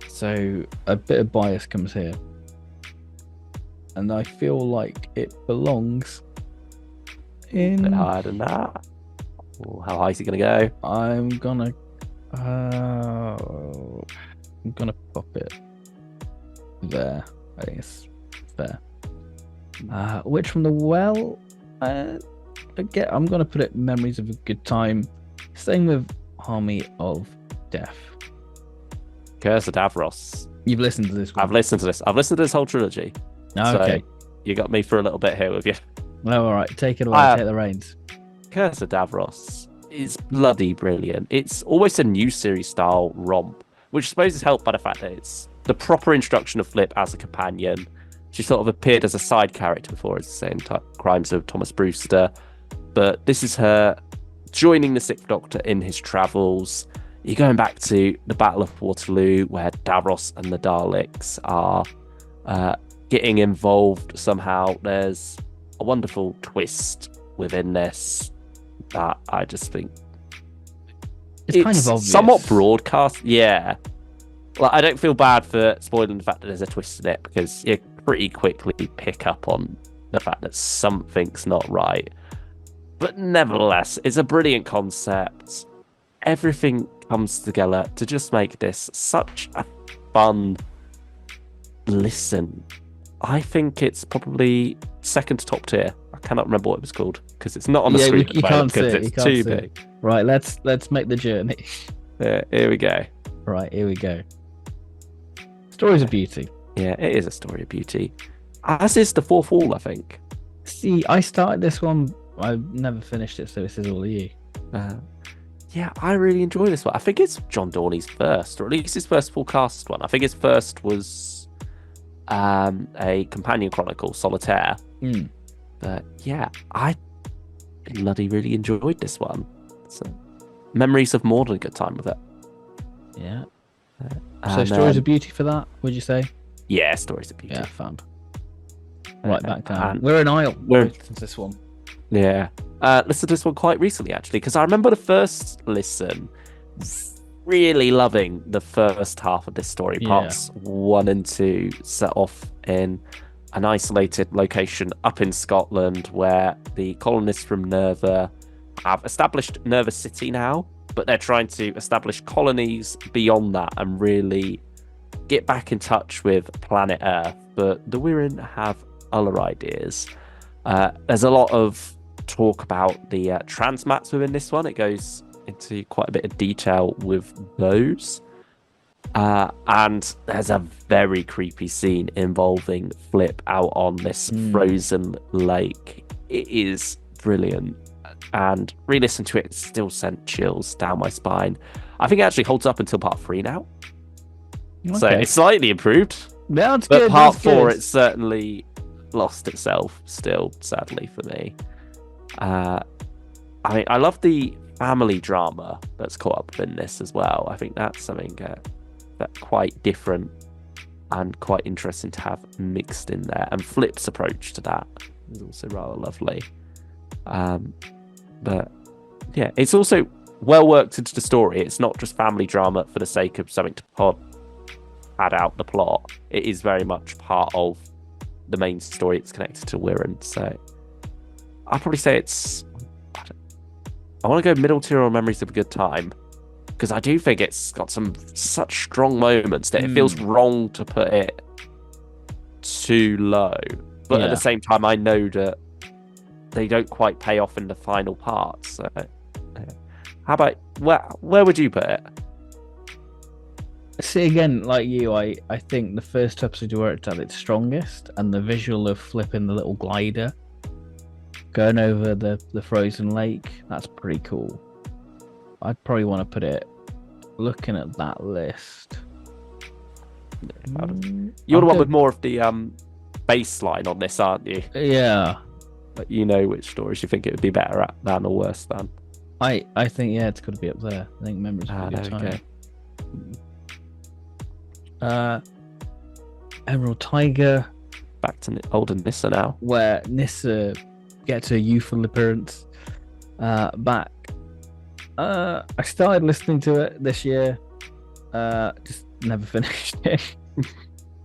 so a bit of bias comes here, and I feel like it belongs in. A bit higher than that. How high is it going to go? I'm gonna pop it there. I think it's fair. Witch from the Well. Again, I'm gonna put it Memories of a Good Time. Staying with Army of Death. Curse of Davos. You've listened to this one? I've listened to this. I've listened to this whole trilogy. Okay. So you got me for a little bit here with you. Oh, all right. Take it away. Take the reins. Curse of Davos is bloody brilliant. It's almost a new series style romp, which I suppose is helped by the fact that it's the proper introduction of Flip as a companion. She sort of appeared as a side character before as the same crimes of Thomas Brewster, but this is her joining the Sixth Doctor in his travels. You're going back to the Battle of Waterloo, where Davos and the Daleks are getting involved somehow. There's a wonderful twist within this that I just think it's kind of obvious. Somewhat broadcast. Yeah. Like, I don't feel bad for spoiling the fact that there's a twist in it, because you pretty quickly pick up on the fact that something's not right. But nevertheless, it's a brilliant concept. Everything comes together to just make this such a fun listen. I think it's probably second to top tier. I cannot remember what it was called because it's not on the screen. You can't see it. It's too big. Right, let's make the journey. Here we go. Right, here we go. Stories of Beauty. Yeah, it is a story of beauty. As is the Fourth Wall, I think. See, I started this one. I never finished it, so this is all of you. Yeah, I really enjoy this one. I think it's John Dorney's first, or at least his first full cast one. I think his first was a companion chronicle, Solitaire. But yeah, I bloody really enjoyed this one. So, Memories of More than a good time with it. Yeah. So Stories of Beauty for that, would you say? Yeah, Stories of Beauty. Yeah, fab. Right back down. We're an aisle since this one. Yeah. Listened to this one quite recently, actually, because I remember the first listen really loving the first half of this story. Parts 1 and 2 set off in an isolated location up in Scotland where the colonists from Nerva have established Nerva City now, but they're trying to establish colonies beyond that and really get back in touch with planet Earth. But the Wirren have other ideas. There's a lot of talk about the transmats within this one. It goes into quite a bit of detail with those. And there's a very creepy scene involving Flip out on this frozen lake. It is brilliant. And re-listen to it still sent chills down my spine. I think it actually holds up until part 3 now. Okay. So it's slightly improved. That's but good. Part 4, it's certainly lost itself still, sadly for me. I mean, I love the family drama that's caught up in this as well. I think that's something that's quite different and quite interesting to have mixed in there. And Flip's approach to that is also rather lovely. But yeah, it's also well worked into the story. It's not just family drama for the sake of something to add out the plot. It is very much part of the main story. It's connected to Wirren. So I'd probably say I want to go middle tier or Memories of a Good Time, because I do think it's got some such strong moments that it feels wrong to put it too low. But at the same time, I know that they don't quite pay off in the final part. So how about, where would you put it? See, again, like you, I think the first episode worked at its strongest, and the visual of flipping the little glider going over the frozen lake, that's pretty cool. I'd probably want to put it, looking at that list. You're the one with more of the baseline on this, aren't you? Yeah. But you know which stories you think it would be better at than or worse than. I think, it's got to be up there. I think Memories of a Good Time. Emerald Tiger. Back to older Nissa now. Where Nissa gets her youthful appearance back. I started listening to it this year. Just never finished it.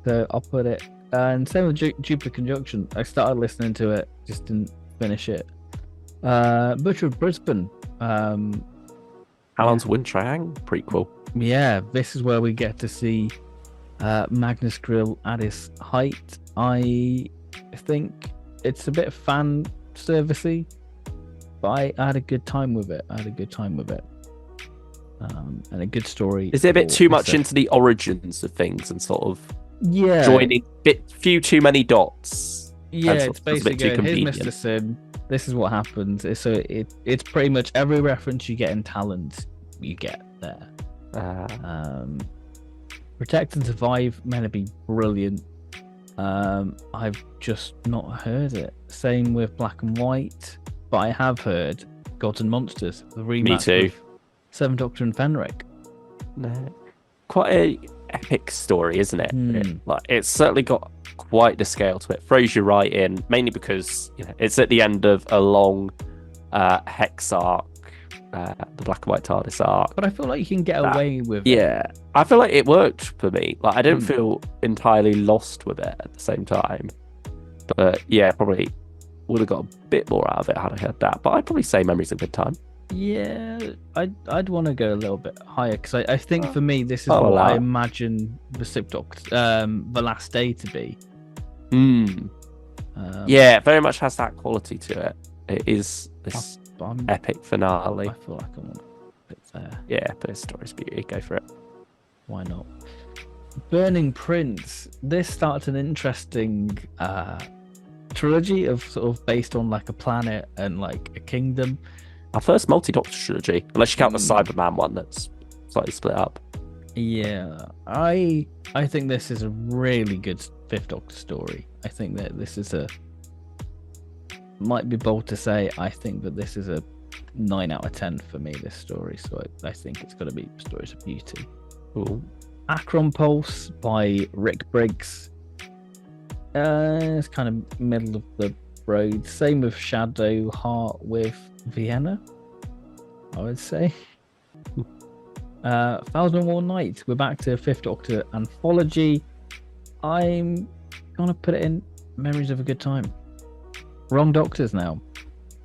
So I'll put it. And same with Jupiter Conjunction. I started listening to it, just didn't finish it. Butcher of Brisbane. Alan's Wind Triangle prequel. Yeah, this is where we get to see Magnus Grill at his height. I think it's a bit fan servicey, but I had a good time with it. And a good story. Is it a bit too much into the origins of things and sort of joining few too many dots? Yeah, it's basically here's Mr. Sin. This is what happens. So it's pretty much every reference you get in Talons, you get there. Protect and Survive meant to be brilliant. I've just not heard it. Same with Black and White, but I have heard Gods and Monsters, the rematch. Me too. Of Seventh Doctor and Fenric. No. Quite a epic story, isn't it? Like, it's certainly got quite the scale to it. Throws you right in, mainly because it's at the end of a long Hex arc, the Black and White TARDIS arc. But I feel like you can get away with it. Yeah, I feel like it worked for me. Like, I didn't feel entirely lost with it at the same time. But yeah, probably would have got a bit more out of it had I heard that. But I'd probably say Memories of a Good Time. Yeah, I'd want to go a little bit higher because I think for me this is what I imagine the Sixth Doctor, the Last Day to be. Yeah, it very much has that quality to it. It is this epic finale. I feel like I want to put there. Yeah, but it's story's beauty. Go for it. Why not? Burning Prince. This starts an interesting trilogy of sort of based on like a planet and like a kingdom. Our first multi-Doctor trilogy, unless you count the Cyberman one that's slightly split up. Yeah, I think this is a really good Fifth Doctor story. I think that this is might be bold to say, I think that this is a 9 out of 10 for me, this story. So I think it's got to be Stories of Beauty. Ooh. Akron Pulse by Rick Briggs. It's kind of middle of the road. Same with Shadow Heart with Vienna, I would say. Thousand and One Nights. We're back to Fifth Doctor anthology. I'm gonna put it in Memories of a Good Time. Wrong Doctors now.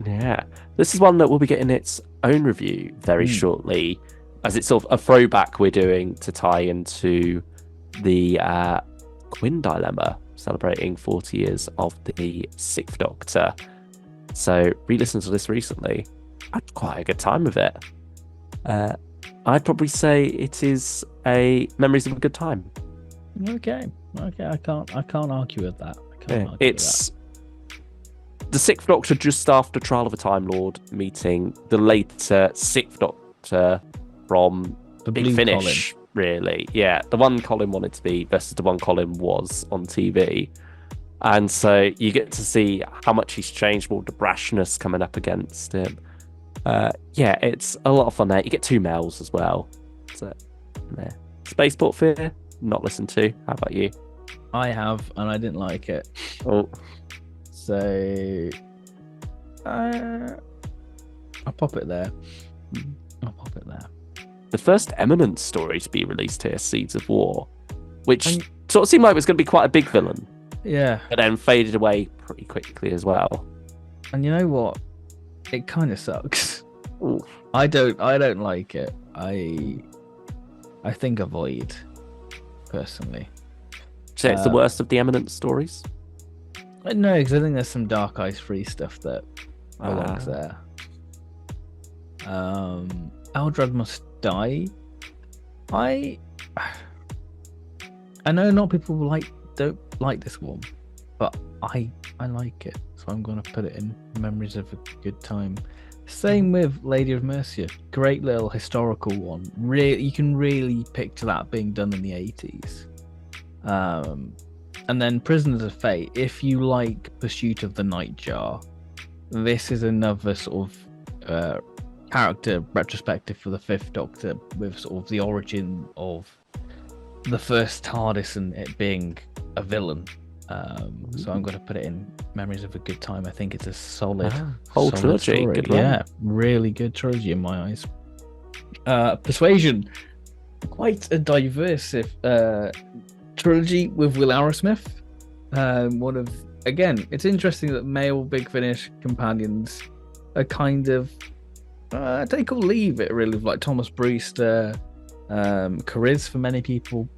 Yeah, this is one that will be getting its own review very shortly, as it's sort of a throwback we're doing to tie into the Quinn dilemma, celebrating 40 years of the Sixth Doctor. So re-listened to this recently. I had quite a good time with it. I'd probably say it is a Memories of a Good Time. Okay. I can't argue with that. It's the Sixth Doctor just after Trial of a Time Lord meeting the later Sixth Doctor from The Big Blue Finish, really. Yeah, the one Colin wanted to be versus the one Colin was on TV. And so you get to see how much he's changed, all the brashness coming up against him. Yeah, it's a lot of fun there. You get 2 males as well. So, yeah. Spaceport Fear, not listened to. How about you? I have, and I didn't like it. Oh. So, I'll pop it there. The first Eminence story to be released here, Seeds of War, which sort of seemed like it was going to be quite a big villain. Yeah. But then faded away pretty quickly as well. And you know what? It kind of sucks. Ooh. I don't like it. I think avoid, personally. So it's the worst of the Eminence stories? No, because I think there's some Dark Eyes free stuff that belongs there. Eldred Must Die. I know not people don't like this one, but I like it, so I'm gonna put it in Memories of a Good Time. Same with Lady of Mercia, great little historical one. You can really picture that being done in the 80s. And then Prisoners of Fate. If you like Pursuit of the Nightjar, this is another sort of character retrospective for the Fifth Doctor, with sort of the origin of the first TARDIS and it being a villain. So I'm going to put it in Memories of a Good Time. I think it's a solid whole trilogy. Story. Good yeah, really good trilogy in my eyes. Persuasion, quite a diverse trilogy with Will Arrowsmith. It's interesting that male Big Finish companions are kind of take or leave it, really, like Thomas Brewster, Cariz for many people.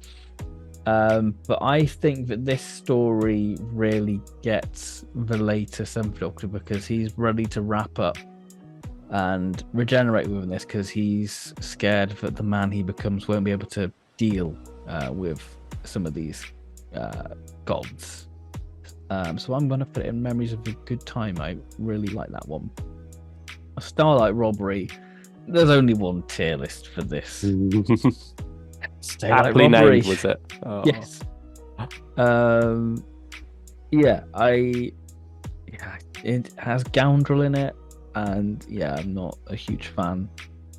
But I think that this story really gets the later Seventh Doctor because he's ready to wrap up and regenerate within this, because he's scared that the man he becomes won't be able to deal with some of these gods. So I'm going to put it in Memories of a Good Time. I really like that one. A Starlight Robbery. There's only one tier list for this. Daylight Aptly Robbery. named, was it? Oh. Yes. Yeah, it has Scoundrel in it, and yeah, I'm not a huge fan.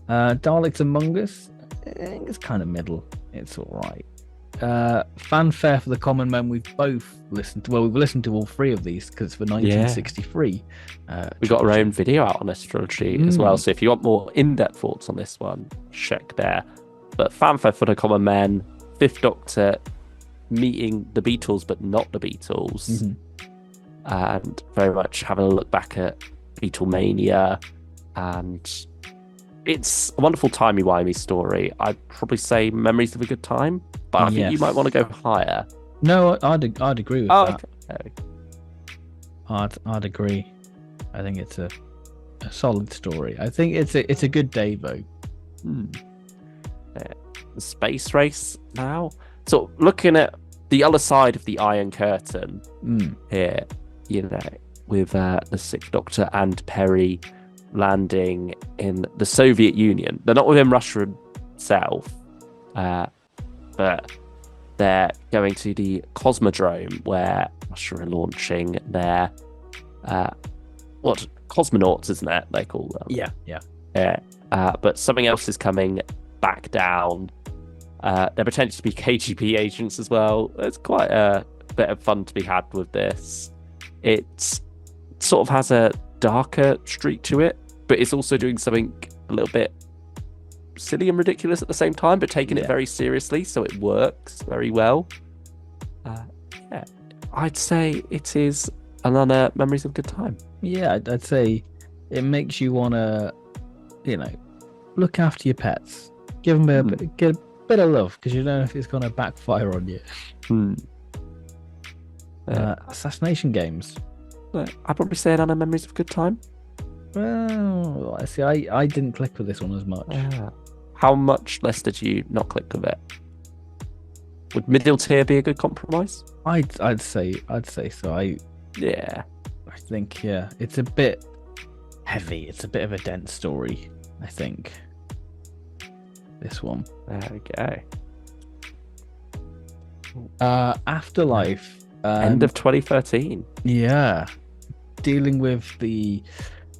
Daleks Among Us, it's kind of middle. It's all right. Fanfare for the Common Men, we've both listened to. Well, we've listened to all three of these because it's for 1963. We got our own video out on this trilogy as well. So if you want more in-depth thoughts on this one, check there. But Fanfare for the Common Men, Fifth Doctor meeting the Beatles, but not the Beatles, and very much having a look back at Beatlemania, and it's a wonderful timey-wimey story. I'd probably say Memories of a Good Time, but I think you might want to go higher. No, I'd agree with that. Okay. I'd agree. I think it's a solid story. I think it's a good Davo. The Space Race now. So looking at the other side of the Iron Curtain here, with the Sixth Doctor and Perry landing in the Soviet Union. They're not within Russia itself, but they're going to the Cosmodrome where Russia are launching their cosmonauts, isn't it? They call them. Yeah. But something else is coming back down. They're pretending to be KGB agents as well. It's quite a bit of fun to be had with this. It sort of has a darker streak to it, but it's also doing something a little bit silly and ridiculous at the same time, but taking it very seriously, so it works very well. I'd say it is another Memories of a Good Time. Yeah, I'd say it makes you want to, look after your pets. Give them get a bit of love, because you don't know if it's going to backfire on you. Assassination games. I'd probably say another Memories of a Good Time. Well, I see. I didn't click with this one as much. How much less did you not click with it? Would middle tier be a good compromise? I'd say so. I think it's a bit heavy. It's a bit of a dense story, I think. This one. There we go. Afterlife. End of 2013. Yeah. Dealing with the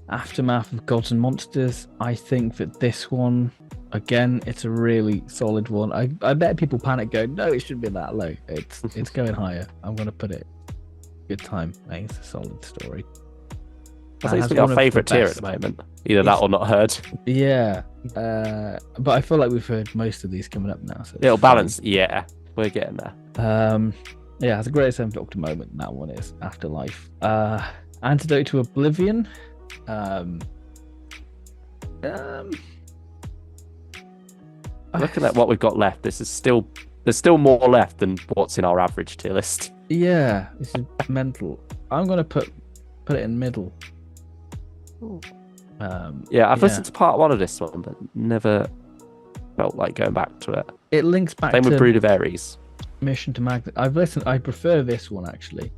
aftermath of Gods and Monsters. I think that this one, again, it's a really solid one. I bet people panic going, no, it shouldn't be that low. It's going higher. I'm going to put it. Good time. I think it's a solid story. I think it's our favourite tier at the moment. Either that or not heard. Yeah. But I feel like we've heard most of these coming up now. So it'll balance. Yeah, we're getting there. Yeah, it's a great Seventh Doctor moment. That one is Afterlife. Antidote to Oblivion. Looking at what we've got left, there's still more left than what's in our average tier list. Yeah, this is mental. I'm gonna put it in middle. I've listened to part one of this one, but never felt like going back to it. It links back Same to with Brood of Ares. Mission to Magnet. I've listened. I prefer this one actually.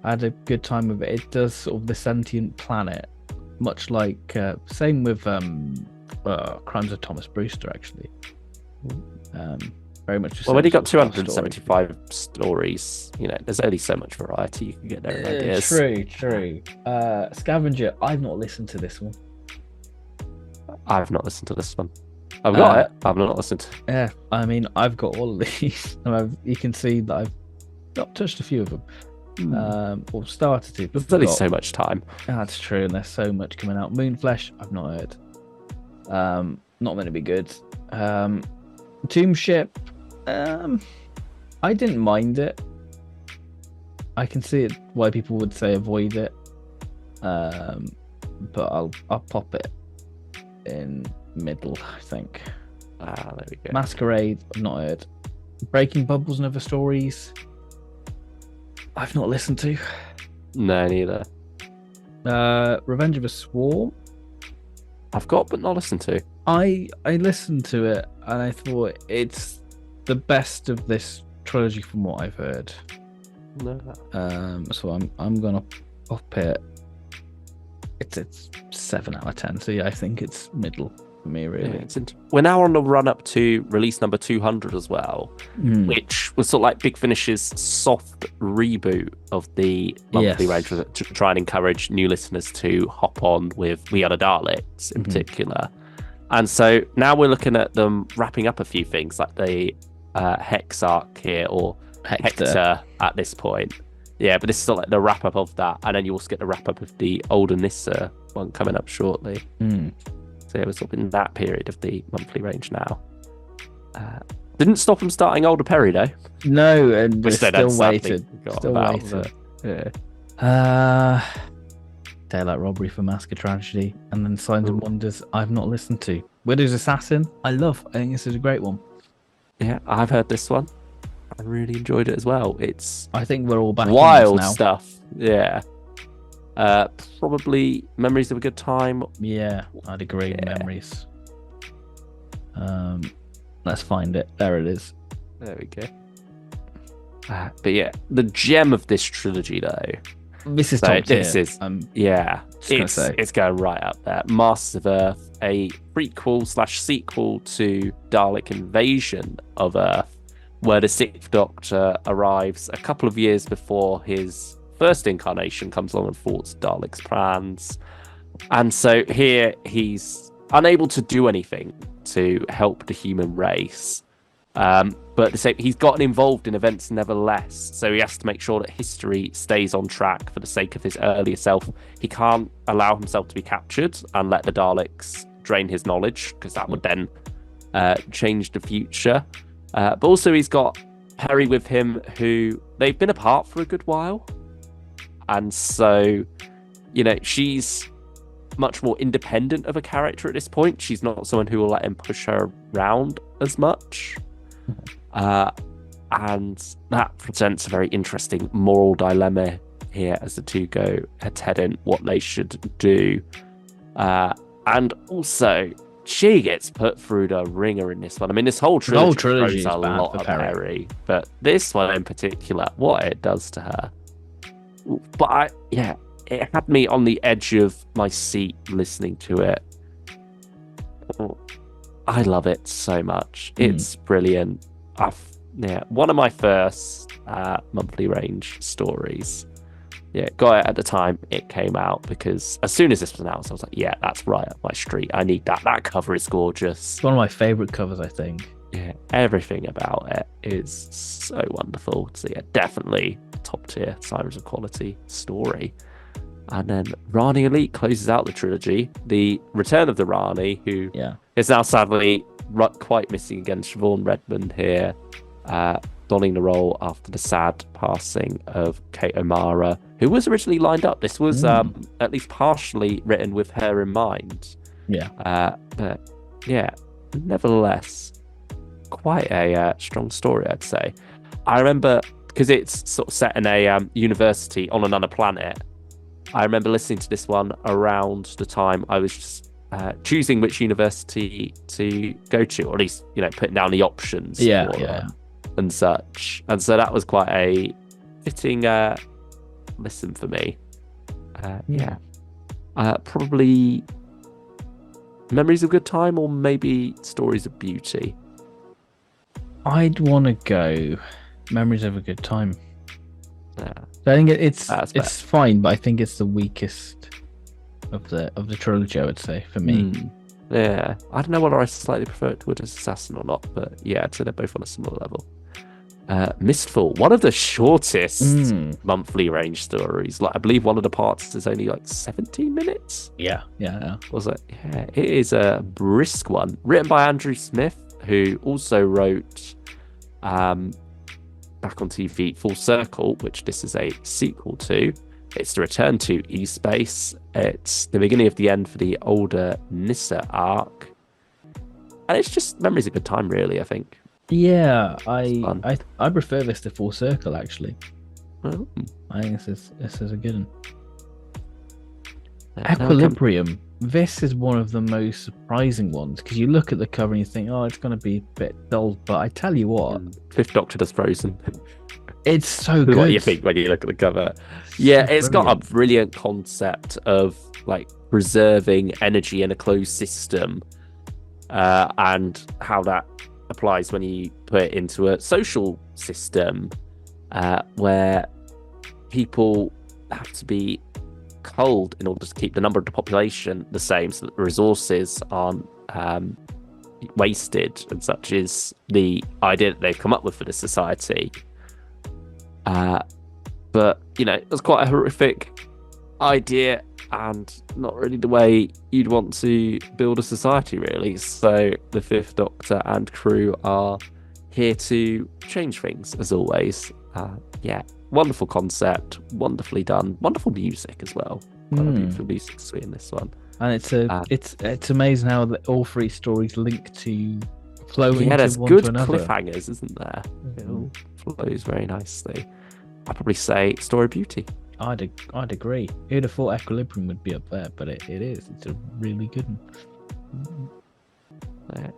I had a good time with it. It does sort of the sentient planet, much like same with Crimes of Thomas Brewster actually. Very much. Well, when you got 275 stories, there's only so much variety you can get there in ideas. True. Scavenger. I've not listened to this one. I've not listened to this one. I've got it. I've not listened to it. Yeah, I mean, I've got all of these. And you can see that I've not touched a few of them. Or started to. There's only so much time. That's true, and there's so much coming out. Moonflesh, I've not heard. Not meant to be good. Tomb Ship, I didn't mind it. I can see it why people would say avoid it. But I'll pop it in middle, I think. There we go. Masquerade, I've not heard. Breaking Bubbles and Other Stories, I've not listened to. No, neither. Revenge of a Swarm, I've got but not listened to. I listened to it and I thought it's the best of this trilogy from what I've heard. No. So I'm gonna pop it. It's 7 out of 10. So yeah, I think it's middle. for me, really. Yeah, we're now on the run up to release number 200 as well, which was sort of like Big Finish's soft reboot of the monthly range to try and encourage new listeners to hop on with We Are the Daleks in particular. And so now we're looking at them wrapping up a few things like the Hex arc here, or Hector at this point. Yeah, but this is sort of like the wrap up of that. And then you also get the wrap up of the older Nissa one coming up shortly. So yeah, we're sort of in that period of the monthly range now. Didn't stop them starting Older Perry though. No, and we're still waited. Daylight Robbery for Mask of Tragedy, and then Signs and Wonders I've not listened to. Widow's Assassin, I love. I think this is a great one. Yeah, I've heard this one. I really enjoyed it as well. I think we're all back wild in this now. Stuff. Yeah. Probably Memories of a Good Time. Yeah, I'd agree. Yeah. Memories. Let's find it. There it is. There we go. But yeah, the gem of this trilogy, though. This is top tier. This is it's going right up there. Masters of Earth, a prequel/sequel to Dalek Invasion of Earth, where the Sixth Doctor arrives a couple of years before his first incarnation comes along and thwarts Dalek's plans. And so here he's unable to do anything to help the human race. But at the same, he's gotten involved in events nevertheless, so he has to make sure that history stays on track for the sake of his earlier self. He can't allow himself to be captured and let the Daleks drain his knowledge, because that would then change the future. But also he's got Perry with him, who they've been apart for a good while. And so, she's much more independent of a character at this point. She's not someone who will let him push her around as much. And that presents a very interesting moral dilemma here as the two go head in what they should do. And also, she gets put through the ringer in this one. I mean, this whole trilogy throws a lot of Perry, but this one in particular, what it does to her. But it had me on the edge of my seat listening to it. I love it so much. It's brilliant. One of my first monthly range stories. Yeah, got it at the time it came out, because as soon as this was announced, I was like, yeah, that's right up my street. I need that. That cover is gorgeous. It's one of my favourite covers, I think. Yeah, everything about it is so wonderful. So yeah, definitely top tier Sirens of Quality story. And then Rani Elite closes out the trilogy. The return of the Rani, who is now sadly quite missing again. Siobhan Redmond here, donning the role after the sad passing of Kate O'Mara, who was originally lined up. This was at least partially written with her in mind. Yeah. But yeah, nevertheless, quite a strong story, I'd say. I remember, because it's sort of set in a university on another planet, I remember listening to this one around the time I was just choosing which university to go to, or at least, putting down the options and such. And so that was quite a fitting listen for me. Probably Memories of Good Time, or maybe Stories of Beauty. I'd want to go Memories of a Good Time. Yeah. I think it's fine, but I think it's the weakest of the trilogy, I would say, for me. Yeah, I don't know whether I slightly prefer it to Widow's Assassin or not, but yeah, I'd say they're both on a similar level. Mistfall, one of the shortest monthly range stories. Like, I believe one of the parts is only like 17 minutes. Yeah. Was it? Yeah, it is a brisk one, written by Andrew Smith, who also wrote back on TV Full Circle, which this is a sequel to. It's the return to E-Space. It's the beginning of the end for the older Nissa arc. And it's just Memories of a Good Time, really, I think. Yeah, I prefer this to Full Circle, actually. Oh. I think this is a good one. Equilibrium. This is one of the most surprising ones, because you look at the cover and you think, oh, it's going to be a bit dull, but I tell you what, Fifth Doctor does Frozen. It's so good. What do you think when you look at the cover? Yeah, it's got a brilliant concept of like preserving energy in a closed system, and how that applies when you put it into a social system where people have to be culled in order to keep the number of the population the same so that the resources aren't wasted, and such is the idea that they've come up with for the society. But, it was quite a horrific idea and not really the way you'd want to build a society, really. So the Fifth Doctor and crew are here to change things, as always. Wonderful concept, wonderfully done, wonderful music as well. Quite a beautiful music suite in this one. And it's amazing how all three stories link to flow into there's one good to another. cliffhangers, isn't there? It all flows very nicely. I'd probably say Story Beauty. I'd agree. Who'd have thought Equilibrium would be up there, but it is. It's a really good one.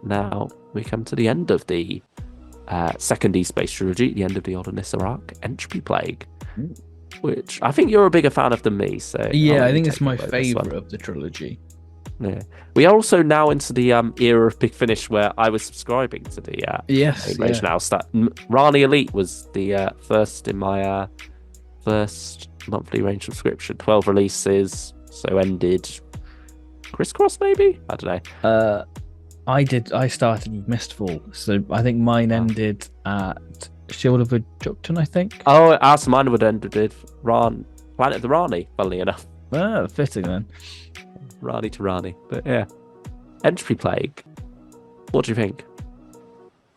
Now we come to the end of the second E-Space trilogy, the end of the Odd Anissa arc, Entropy Plague, which I think you're a bigger fan of than me. So I think it's my favourite of the trilogy. Yeah, we are also now into the era of Big Finish where I was subscribing to the range now. Rani Elite was the first in my first monthly range subscription. 12 releases, so ended crisscross maybe. I don't know. I started with Mistfall, so I think mine ended at Shield of Jukton, I think. Oh, mine would end with Planet of the Rani, funnily enough. Fitting then. Rani to Rani. But yeah. Entropy Plague. What do you think?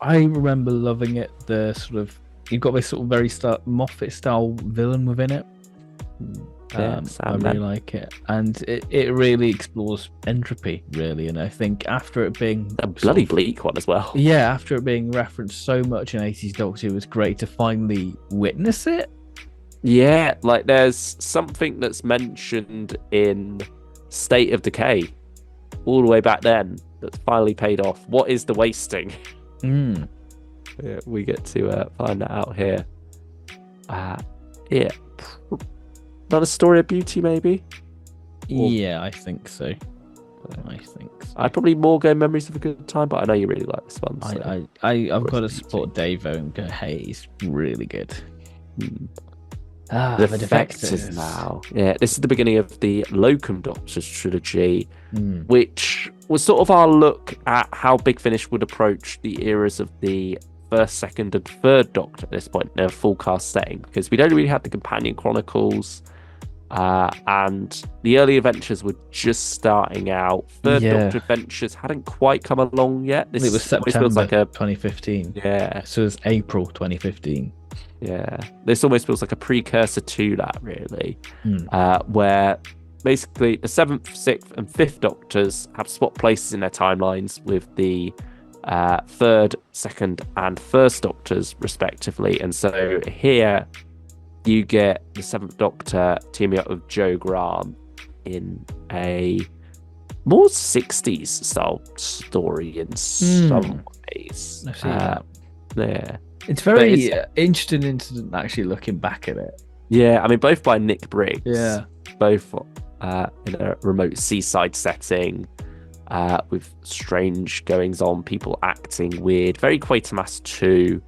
I remember loving it. The sort of, you've got this sort of very Moffat style villain within it. I really like it, and it really explores entropy, really. And I think after it being a bloody bleak one as well, after it being referenced so much in 80s Doctor, it was great to finally witness it. Yeah, like there's something that's mentioned in State of Decay all the way back then that's finally paid off. What is the wasting? Yeah, we get to find that out here. Not a Story of Beauty, maybe? I think so. I'd probably more go Memories of a Good Time, but I know you really like this one. So. I've got to support Davo and go, hey, he's really good. The Defectors now. Yeah, this is the beginning of the Locum Doctors trilogy, which was sort of our look at how Big Finish would approach the eras of the first, second, and third Doctor at this point in a full cast setting, because we'd only really had the Companion Chronicles, and the early adventures were just starting out. Third Doctor adventures hadn't quite come along yet. It was September 2015. Yeah. So it was April 2015. Yeah. This almost feels like a precursor to that, really, where basically the 7th, 6th, and 5th Doctors have swapped places in their timelines with the 3rd, 2nd, and 1st Doctors, respectively. And so here you get the 7th Doctor teaming up with Joe Grant in a more 60s style story in some ways. I see that. Yeah. It's very interesting into actually looking back at it. Yeah, I mean, both by Nick Briggs. Yeah. Both in a remote seaside setting with strange goings on, people acting weird. Very Quatermass 2.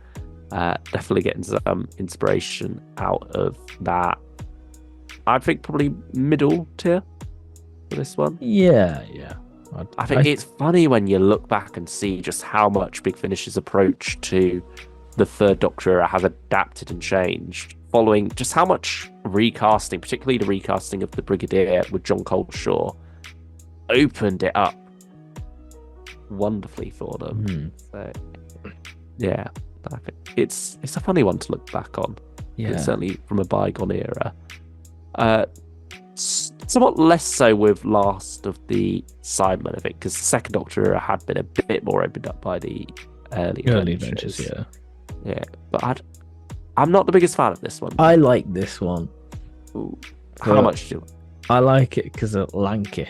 Definitely getting some inspiration out of that. I think probably middle tier for this one. Yeah. I think it's funny when you look back and see just how much Big Finish's approach to the 3rd Doctor era has adapted and changed, following just how much recasting, particularly the recasting of the Brigadier with John Coleshaw, opened it up wonderfully for them. So, yeah, I think it's a funny one to look back on. Yeah, it's certainly from a bygone era. Somewhat less so with Last of the Cybermen, I think, because the 2nd Doctor era had been a bit more opened up by the early adventures. Yeah, but I'm not the biggest fan of this one. I like this one. Ooh. How much do you like? I like it because of Lanky.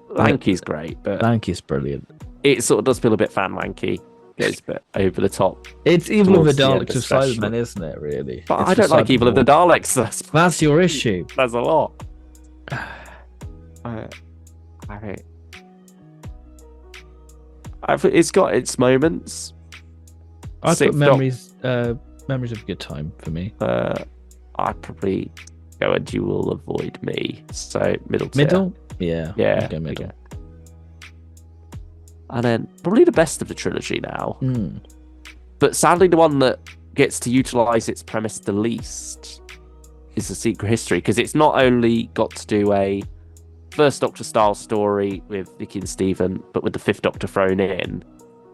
Lanky's great, but Lanky's brilliant. It sort of does feel a bit fan Lanky. Goes a bit over the top. It's Evil of the Daleks of Cybermen, isn't it, really? But I don't like Evil of the Daleks. That's your issue. There's a lot. It's got its moments. I put memories of a good time for me. I'd probably go and You Will Avoid Me. So middle tier. Middle? Yeah. Yeah. Go middle. And then probably the best of the trilogy now. Mm. But sadly, the one that gets to utilize its premise the least is The Secret History, because it's not only got to do a First Doctor style story with Vicky and Stephen, but with the Fifth Doctor thrown in,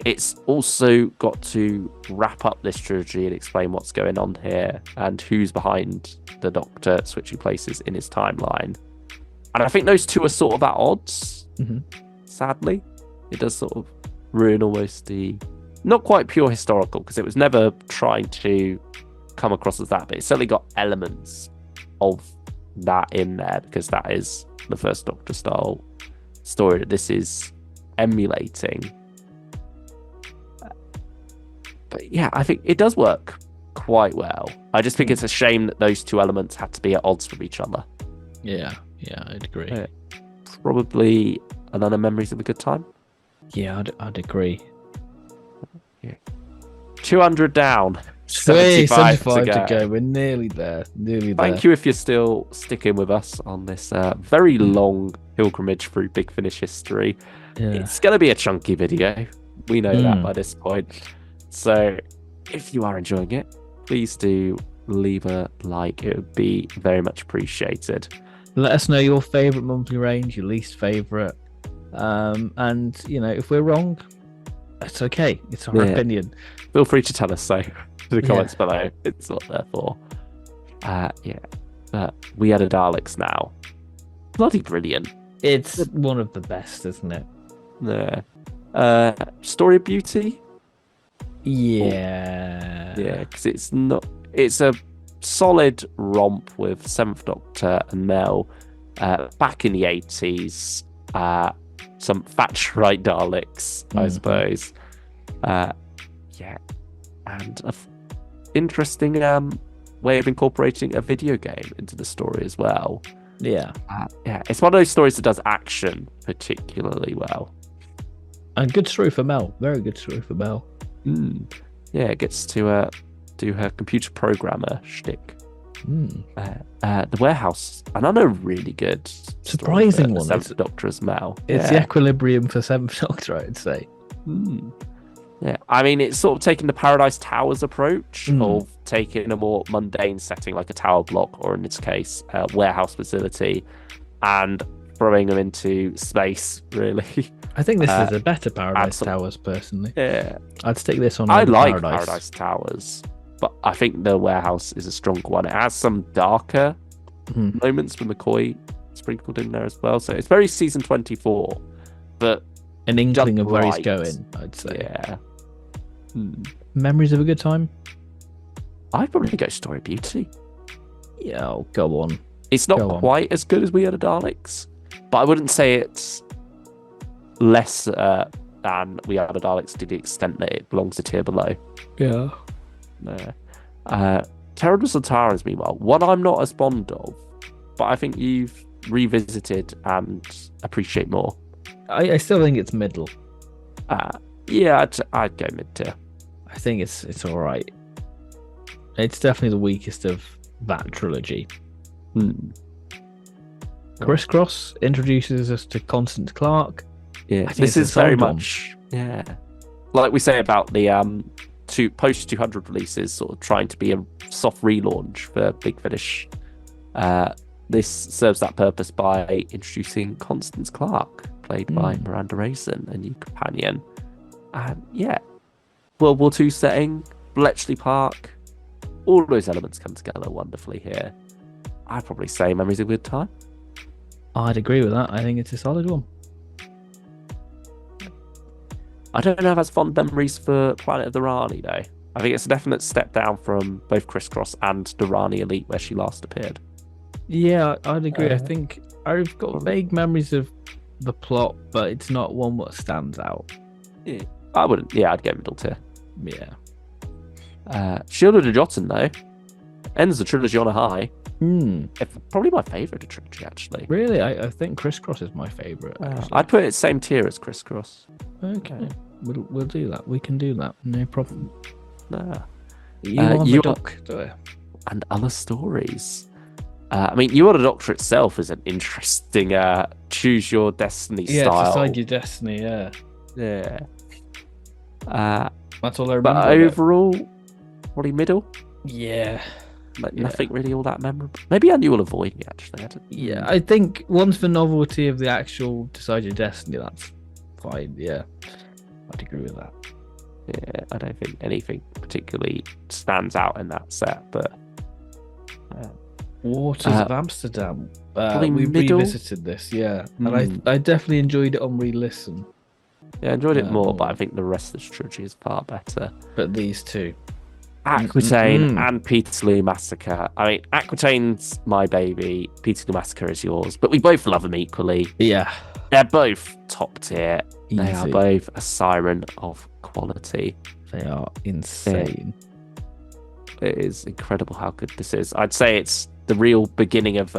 it's also got to wrap up this trilogy and explain what's going on here and who's behind the Doctor switching places in his timeline. And I think those two are sort of at odds, sadly. It does sort of ruin almost the... Not quite pure historical, because it was never trying to come across as that, but it's certainly got elements of that in there, because that is the First Doctor style story that this is emulating. But yeah, I think it does work quite well. I just think it's a shame that those two elements had to be at odds with each other. Yeah, I'd agree. Probably another Memories of a Good Time. Yeah, I'd agree. Yeah. 200 down. 75 to go. We're nearly there. Thank you if you're still sticking with us on this very long pilgrimage through Big Finish history. Yeah. It's going to be a chunky video. We know that by this point. So if you are enjoying it, please do leave a like. It would be very much appreciated. Let us know your favourite monthly range, your least favourite. And, if we're wrong, it's okay. It's our opinion. Feel free to tell us so in the comments below. It's not there for. But We Are the Daleks now. Bloody brilliant. It's one of the best, isn't it? Yeah. Story of Beauty? Yeah. Because it's a solid romp with Seventh Doctor and Mel back in the 80s. Some Thatcherite Daleks, I suppose. And an interesting way of incorporating a video game into the story as well. Yeah, it's one of those stories that does action particularly well. And good story for Mel. Very good story for Mel. Yeah, it gets to do her computer programmer shtick. The Warehouse, another really good, surprising one. Seventh Doctor as Mel. It's the equilibrium for Seventh Doctor, I'd say. Yeah, I mean, it's sort of taking the Paradise Towers approach of taking a more mundane setting like a tower block, or in this case, a warehouse facility, and throwing them into space, really. I think this is a better Paradise Towers, personally. Yeah. I'd stick this on. I like Paradise Towers, but I think the Warehouse is a stronger one. It has some darker moments with McCoy sprinkled in there as well. So it's very season 24, but an inkling of where he's going, I'd say. Yeah. Memories of a Good Time? I'd probably go Story of Beauty. Yeah, go on. It's not quite as good as We Are the Daleks, but I wouldn't say it's less than We Are the Daleks to the extent that it belongs a tier below. Yeah. Terror of the Tyrants, meanwhile, one I'm not as fond of, but I think you've revisited and appreciate more. I still think it's middle. Yeah, I'd go mid tier. I think it's all right. It's definitely the weakest of that trilogy. Crisscross introduces us to Constance Clark. Yeah, this is very much like we say about the post 200 releases, sort of trying to be a soft relaunch for Big Finish. This serves that purpose by introducing Constance Clark, played by Miranda Raisin, a new companion. World War II setting, Bletchley Park, all those elements come together wonderfully here. I'd probably say Memories of a Good Time. I'd agree with that. I think it's a solid one. I don't know if that's fond memories for Planet of the Rani, though. I think it's a definite step down from both Crisscross and the Rani Elite, where she last appeared. Yeah, I'd agree. I think I've got vague memories of the plot, but it's not one that stands out. Yeah, I wouldn't. Yeah, I'd go middle tier. Yeah. Shield of the Jotun, though, ends the trilogy on a high. Probably my favourite of trilogy, actually. Really, I think Crisscross is my favourite. I'd put it same tier as Crisscross. Okay, we'll do that. We can do that. No problem. Nah. You are the Doctor. And other stories. I mean, You Are the Doctor itself is an interesting choose your destiny style. Decide your destiny, Yeah. That's all I remember. But overall, probably middle. Yeah. Nothing really all that memorable. Maybe You Will Avoid Me, actually. I think once the novelty of the actual Decide Your Destiny, that's fine. Yeah. I'd agree with that. Yeah, I don't think anything particularly stands out in that set, but Waters of Amsterdam. We middle? revisited this, and I definitely enjoyed it on re-listen. Yeah, I enjoyed it more, but I think the rest of the trilogy is far better. But these two, Aquitaine and Peterloo Massacre. I mean, Aquitaine's my baby, Peterloo Massacre is yours, but we both love them equally. Yeah, they're both top tier. Easy. They are both a siren of quality. They are insane. It is incredible how good this is. I'd say it's the real beginning of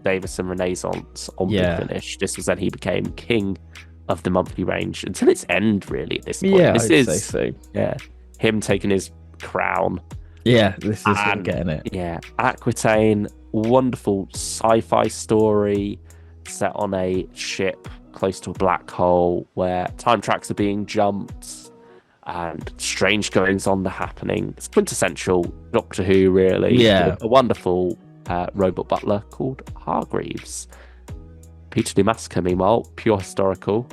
Davison Renaissance on Big Finish. This was then he became king of the monthly range until its end, really, at this point. Yeah, I'd say so. Yeah, him taking his crown. Yeah, this is him getting it. Yeah, Aquitaine, wonderful sci-fi story set on a ship close to a black hole where time tracks are being jumped and strange goings on are happening. It's quintessential Doctor Who, really. Yeah. A wonderful robot butler called Hargreaves. Peterloo Massacre, meanwhile, pure historical.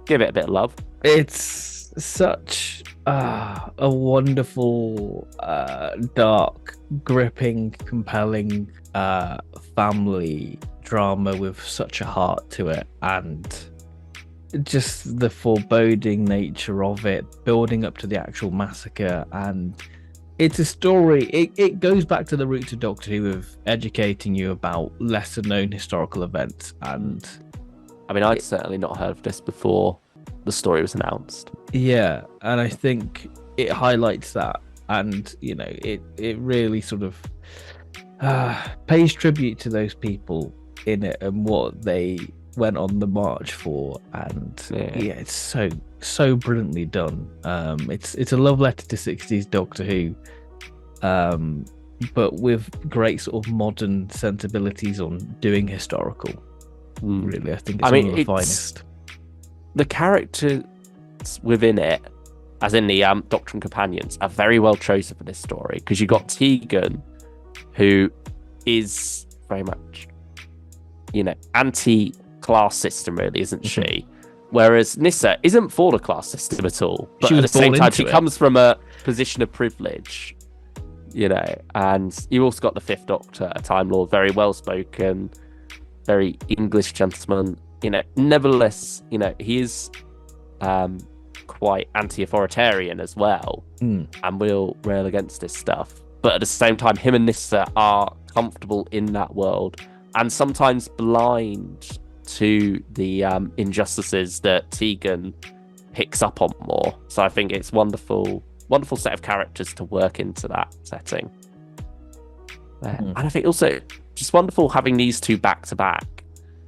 Give it a bit of love. It's such a wonderful, dark, gripping, compelling family drama with such a heart to it, and just the foreboding nature of it, building up to the actual massacre. And it's a story, it goes back to the roots of Doctor Who of educating you about lesser known historical events. And I mean, I'd certainly not heard of this before the story was announced. Yeah, and I think it highlights that, and it really sort of pays tribute to those people in it and what they went on the march for. And it's so brilliantly done. It's a love letter to 60s Doctor Who, but with great sort of modern sensibilities on doing historical. Really, I think it's one of the finest. The characters within it, as in the Doctor and Companions, are very well chosen for this story, because you got Tegan, who is very much, anti-class system, really, isn't she? Whereas Nyssa isn't for the class system at all, but at the same time, she comes from a position of privilege, and you also got the Fifth Doctor, a Time Lord, very well-spoken, very English gentleman. Nevertheless, he is quite anti-authoritarian as well, and will rail against this stuff. But at the same time, him and Nyssa are comfortable in that world and sometimes blind to the injustices that Tegan picks up on more. So I think it's wonderful set of characters to work into that setting. And I think also just wonderful having these two back to back.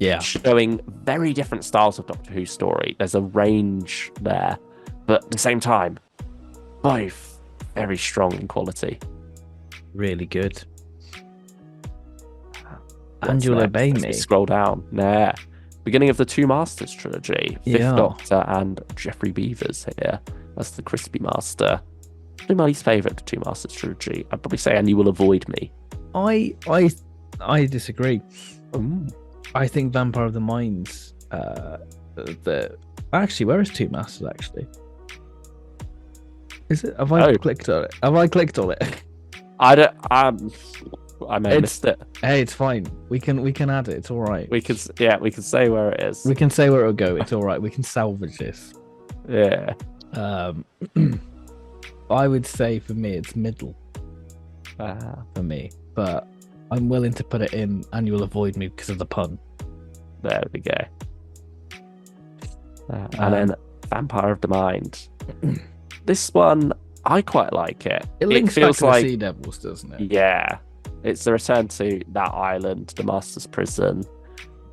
Yeah, showing very different styles of Doctor Who story. There's a range there, but at the same time, both very strong in quality. Really good. And You'll Obey Me. Scroll down. Nah. Beginning of the Two Masters trilogy. Fifth Doctor and Geoffrey Beevers here. That's the Crispy Master. Probably my least favourite of the Two Masters trilogy. I'd probably say And You Will Avoid Me. I disagree. I think Vampire of the Minds. Actually, where is Two Masters? Actually, is it? Have I clicked on it? Have I clicked on it? I don't. I may have missed it. Hey, it's fine. We can add it. It's all right. We can say where it is. We can say where it'll go. It's all right. We can salvage this. Yeah. I would say for me, it's middle. For me, but I'm willing to put it in And You'll Avoid Me because of the pun. There we go. And then Vampire of the Mind. This one, I quite like it. It links back to the Sea Devils, doesn't it? Yeah. It's the return to that island, the Master's Prison.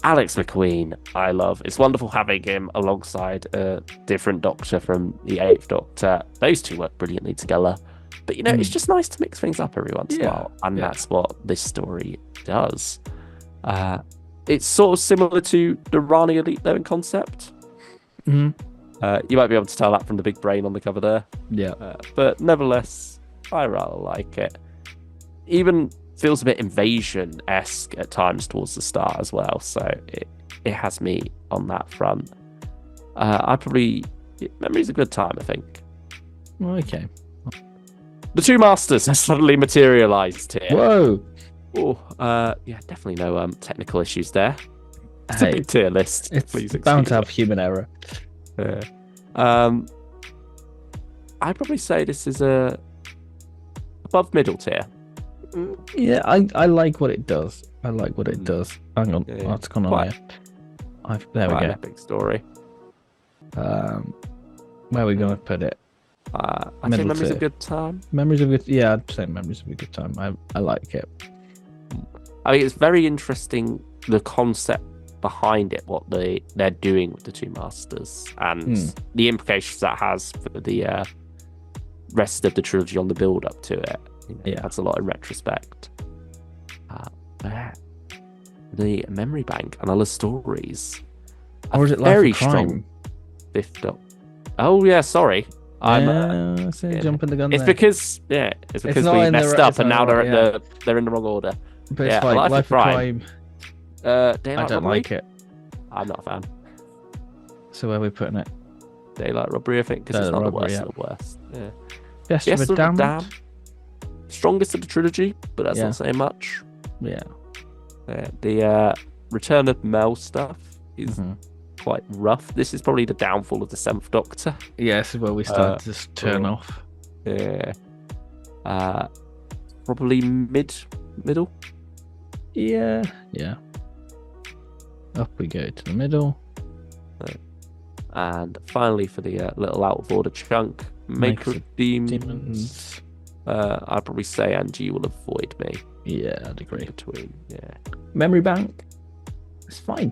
Alex McQueen, I love. It's wonderful having him alongside a different Doctor from the Eighth Doctor. Those two work brilliantly together. But, it's just nice to mix things up every once in a while. And that's what this story does. It's sort of similar to the Rani Elite, though, in concept. Mm-hmm. You might be able to tell that from the big brain on the cover there. Yeah. But nevertheless, I rather like it. Even feels a bit Invasion-esque at times towards the start as well. So it has me on that front. Memory's a good time, I think. Okay. The two Masters have suddenly materialised here. Whoa! Oh, definitely no technical issues there. It's a big tier list. It's Please bound to have human error. Yeah. I'd probably say this is a above middle tier. Yeah, I like what it does. Hang on, what's going on here? There we go. Epic story. Where are we going to put it? I think Memories of a Good Time. Memories of a Good. Yeah, I'd say Memories of a Good Time. I like it. I mean, it's very interesting the concept behind it, what they're doing with the two Masters, and the implications that has for the rest of the trilogy on the build up to it. That's a lot in retrospect. The Memory Bank and other stories. Or is it very Life of Crime? Strong fifth Doctor. Oh yeah, sorry. I'm jumping the gun. It's there. because we messed up and now they're in the wrong order. But it's like Life of Crime. I don't like it. I'm not a fan. So where are we putting it? Daylight Robbery, I think, because it's not the worst of the worst. Yeah. Fiesta of the Damned. Strongest of the trilogy, but that's not saying much. Yeah. The Return of Mel stuff is quite rough. This is probably the downfall of the Seventh Doctor. Yeah, this is where we start to just turn off. Yeah. Probably middle. Yeah. Up we go to the middle. And finally, for the little out of order chunk, Maker of Demons. I'd probably say Angie will avoid me. Yeah, I'd agree. Memory Bank. It's fine.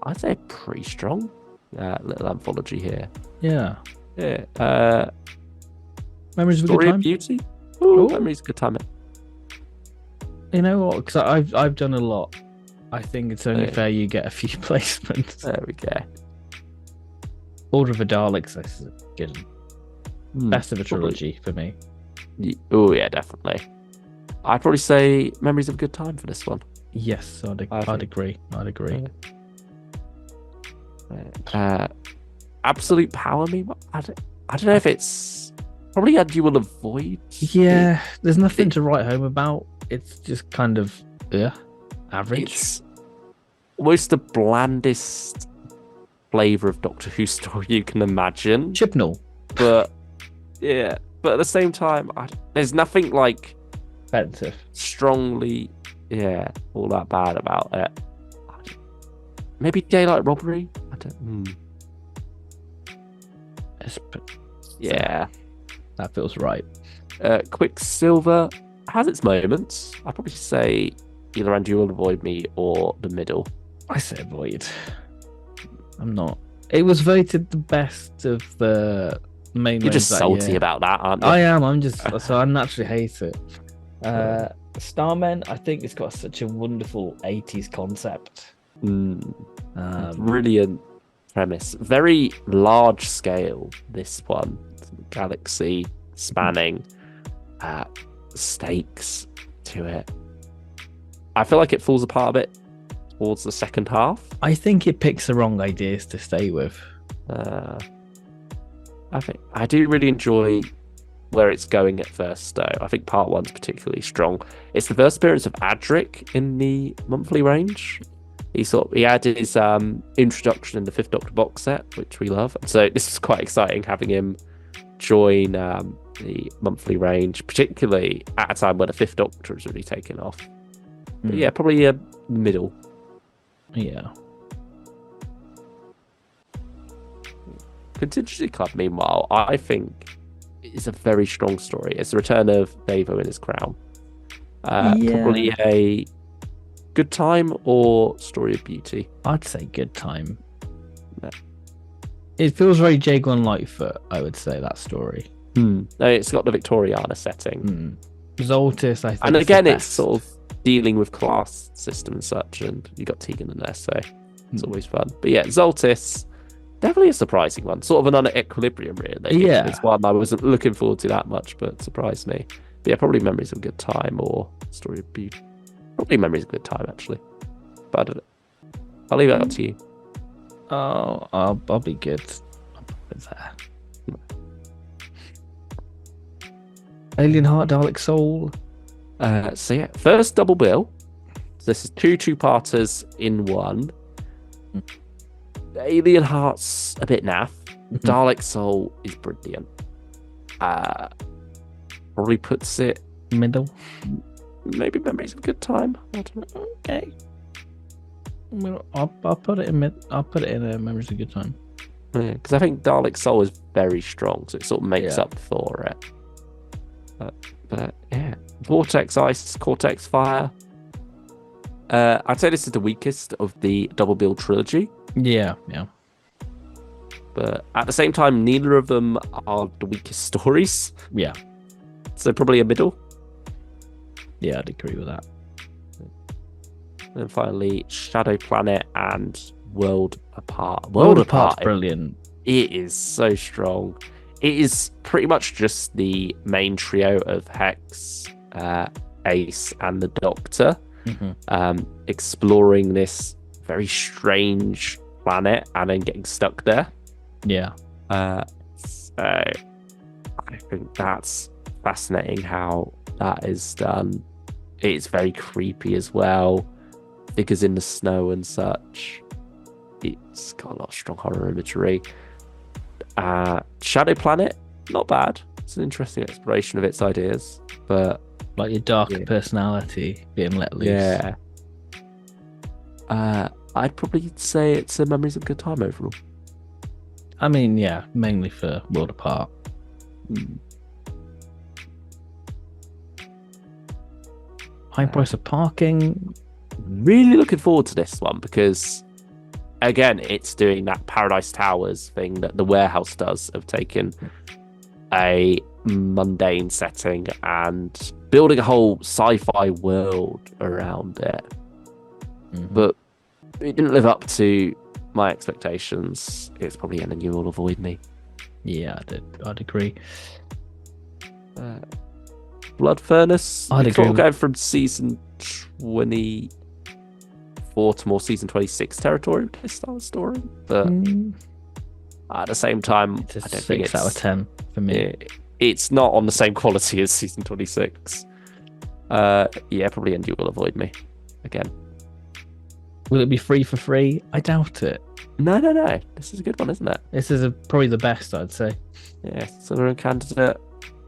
I'd say pretty strong. Little anthology here. Yeah. Memories of a Good Time. Beauty. Ooh, Memories of a Good Time. You know what? Because I've done a lot. I think it's only fair you get a few placements. There we go. Order of the Daleks is good. Best of a trilogy for me. Oh yeah, definitely. I'd probably say Memories of a Good Time for this one. Yes, I'd agree. Absolute Power Me. I don't know if it's probably a you will avoid. Yeah, there's nothing to write home about. It's just kind of average. It's almost the blandest flavour of Doctor Who story you can imagine. Chibnall. But at the same time, there's nothing like offensive, strongly, all that bad about it. Maybe Daylight Robbery. I don't. That feels right. Quicksilver has its moments. I'd probably say either Andrew will avoid me or the middle. I say avoid. I'm not. It was voted the best of the main. You're just salty about that, aren't you? I am. I'm just so I naturally hate it. Starmen, I think it's got such a wonderful 80s concept. Brilliant premise. Very large scale, this one. Galaxy spanning stakes to it. I feel like it falls apart a bit towards the second half. I think it picks the wrong ideas to stay with. I do really enjoy where it's going at first, though. I think part one's particularly strong. It's the first appearance of Adric in the monthly range. He had his introduction in the Fifth Doctor box set, which we love. So this is quite exciting having him join the monthly range, particularly at a time when the Fifth Doctor is really taken off. But probably a middle. Yeah. Contingency Club, meanwhile, I think is a very strong story. It's the return of Davo in his crown. Probably a good time or Story of Beauty. I'd say good time. Yeah. It feels very Jago and Lightfoot, I would say, that story. No, it's got the Victoriana setting. Zoltis, I think. And again, it's sort of dealing with class system and such, and you got Tegan in there, so it's always fun. But yeah, Zoltis, definitely a surprising one. Sort of an unequilibrium, really. Yeah. It's one I wasn't looking forward to that much, but surprised me. But yeah, probably Memories of a Good Time or Story of Beauty. Probably Memories of a Good Time, actually. But I don't know. I'll leave it up to you. Oh, I'll be good. I'll put it there. Alien Heart, Dalek Soul. So yeah, first double bill. So this is two two-parters in one. Alien Heart's a bit naff. Dalek Soul is brilliant. Probably puts it middle. Maybe Memories of a Good Time. I don't know. Okay. I'll put it in I'll put it in a Memories of a Good Time. Yeah, because I think Dalek Soul is very strong, so it sort of makes up for it. But yeah, Vortex Ice, Cortex Fire. I'd say this is the weakest of the double bill trilogy. Yeah. But at the same time, neither of them are the weakest stories. Yeah. So probably a middle. Yeah, I'd agree with that. And finally, Shadow Planet and World Apart. World Apart's brilliant. It is so strong. It is pretty much just the main trio of Hex, Ace, and the Doctor, exploring this very strange planet and then getting stuck there. Yeah. So I think that's fascinating how that is done. It's very creepy as well. Figures in the snow and such. It's got a lot of strong horror imagery. Shadow Planet, not bad. It's an interesting exploration of its ideas, but like your dark personality being let loose. Yeah. I'd probably say it's a Memories of a Good Time overall. I mean, yeah, mainly for World Apart. High price of parking. Really looking forward to this one because, again, it's doing that Paradise Towers thing that the Warehouse does of taking a mundane setting and building a whole sci-fi world around it. But it didn't live up to my expectations. It's probably an You Will Avoid Me. Yeah, I'd agree. Blood Furnace. I'd agree. Sort of going from season 24 to more season 26 territory with this style of story, but at the same time, it's a I don't 6 think it's out of 10 for me. It's not on the same quality as season 26. Yeah, probably You Will Avoid Me again. Will it be free for free? I doubt it. No. This is a good one, isn't it? This is probably the best, I'd say. Yeah, so we're a candidate.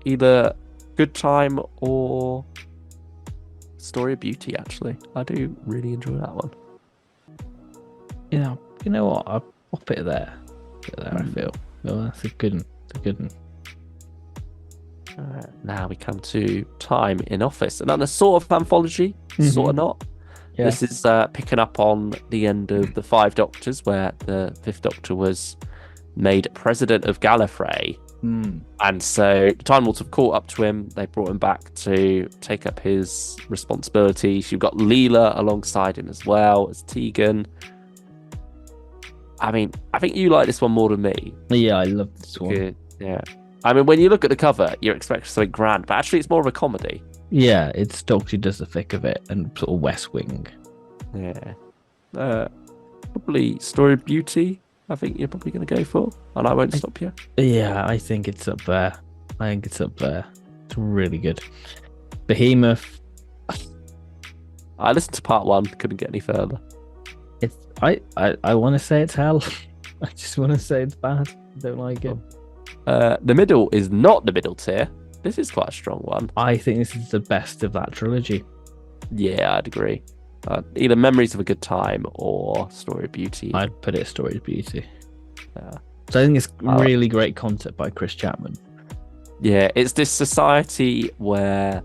Either Good Time or Story of Beauty, actually. I do really enjoy that one. You know what? I'll pop it there. I feel. Well, that's a good one. Now we come to Time in Office. Another sort of anthology, sort of not. Yeah. This is picking up on the end of the Five Doctors, where the Fifth Doctor was made president of Gallifrey. And so the Time Lords have caught up to him. They brought him back to take up his responsibilities. You've got Leela alongside him as well as Tegan. I mean, I think you like this one more than me. Yeah, I love this one. Yeah. I mean, when you look at the cover, you're expecting something grand, but actually it's more of a comedy. Yeah, it's Doctor Who does the thick of it and sort of West Wing. Yeah. Probably Story of Beauty, I think you're probably going to go for, and I won't stop you. Yeah, I think it's up there. It's really good. Behemoth. I listened to part 1, couldn't get any further. I want to say it's hell. I just want to say it's bad. I don't like it. The middle is not the middle tier. This is quite a strong one. I think this is the best of that trilogy. Yeah, I'd agree. Either Memories of a Good Time or Story of Beauty. I'd put it Story of Beauty. So I think it's really great concept by Chris Chapman. Yeah, it's this society where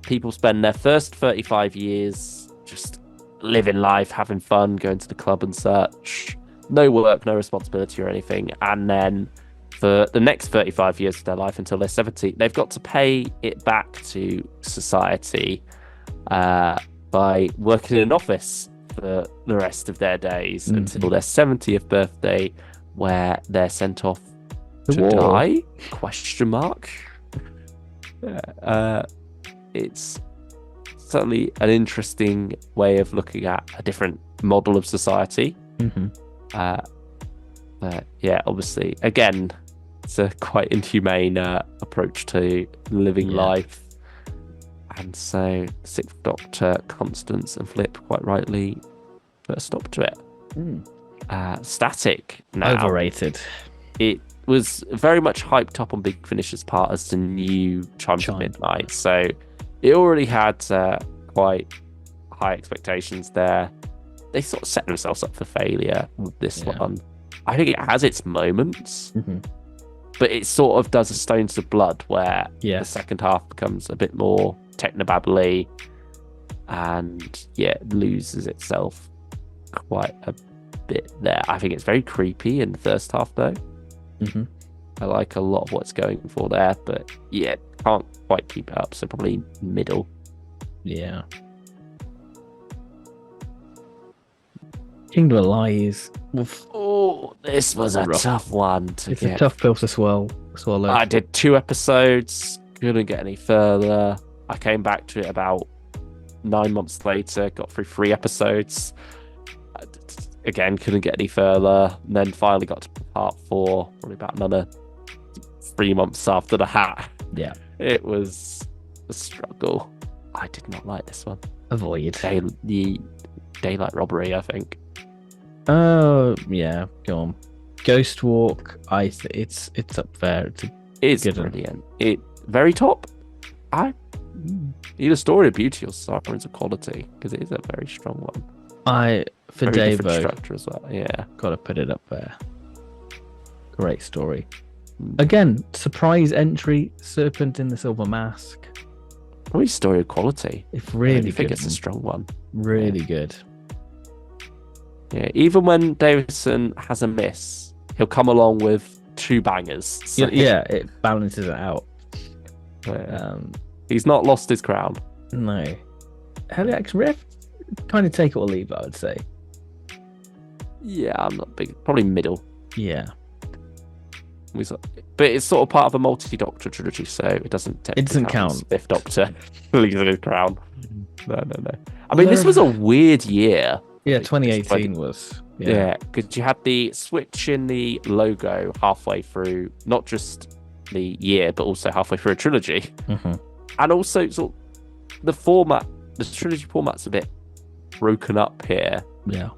people spend their first 35 years just living life, having fun, going to the club and such. No work, no responsibility or anything. And then for the next 35 years of their life until they're 70, they've got to pay it back to society by working in an office for the rest of their days until their 70th birthday, where they're sent off to die? Question mark. It's certainly an interesting way of looking at a different model of society. But yeah, obviously, again, it's a quite inhumane approach to living life. And so, Sixth Doctor, Constance, and Flip quite rightly put a stop to it. Static now. Overrated. It was very much hyped up on Big Finish's part as the new Chimes of Midnight. So it already had quite high expectations there. They sort of set themselves up for failure with this one. I think it has its moments, but it sort of does a Stones of Blood where the second half becomes a bit more technobabbly and loses itself quite a bit there. I think it's very creepy in the first half though. I like a lot of what's going for there, but can't quite keep it up, so probably middle. Kingdom of Lies. Oh, this was a tough one to get. It's a tough pill to swallow. I did 2 episodes, couldn't get any further. I came back to it about 9 months later, got through 3 episodes. Again, couldn't get any further. And then finally got to part 4, probably about another 3 months after the hat. It was a struggle. I did not like this one. Avoid. The Daylight Robbery, I think. Oh, yeah, go on. Ghost Walk, it's up there. It's brilliant. It very top. I need a story of beauty or Sirens of Quality, because it is a very strong one. For very Davo, structure as well. Gotta put it up there. Great story. Again, surprise entry, Serpent in the Silver Mask. Probably story of quality. It's really good. I think it's a strong one. Really good. Yeah, even when Davison has a miss, he'll come along with 2 bangers. So it balances it out. He's not lost his crown. No. Heliax Rift, kind of take it or leave it, I would say. Yeah, I'm not big. Probably middle. Yeah. But it's sort of part of a multi-Doctor trilogy, so it doesn't count. Fifth Doctor losing his crown. No. I mean, this was a weird year. Yeah, 2018 was. Yeah, because you had the switch in the logo halfway through, not just the year, but also halfway through a trilogy. And also, sort of, the trilogy format's a bit broken up here. Yeah.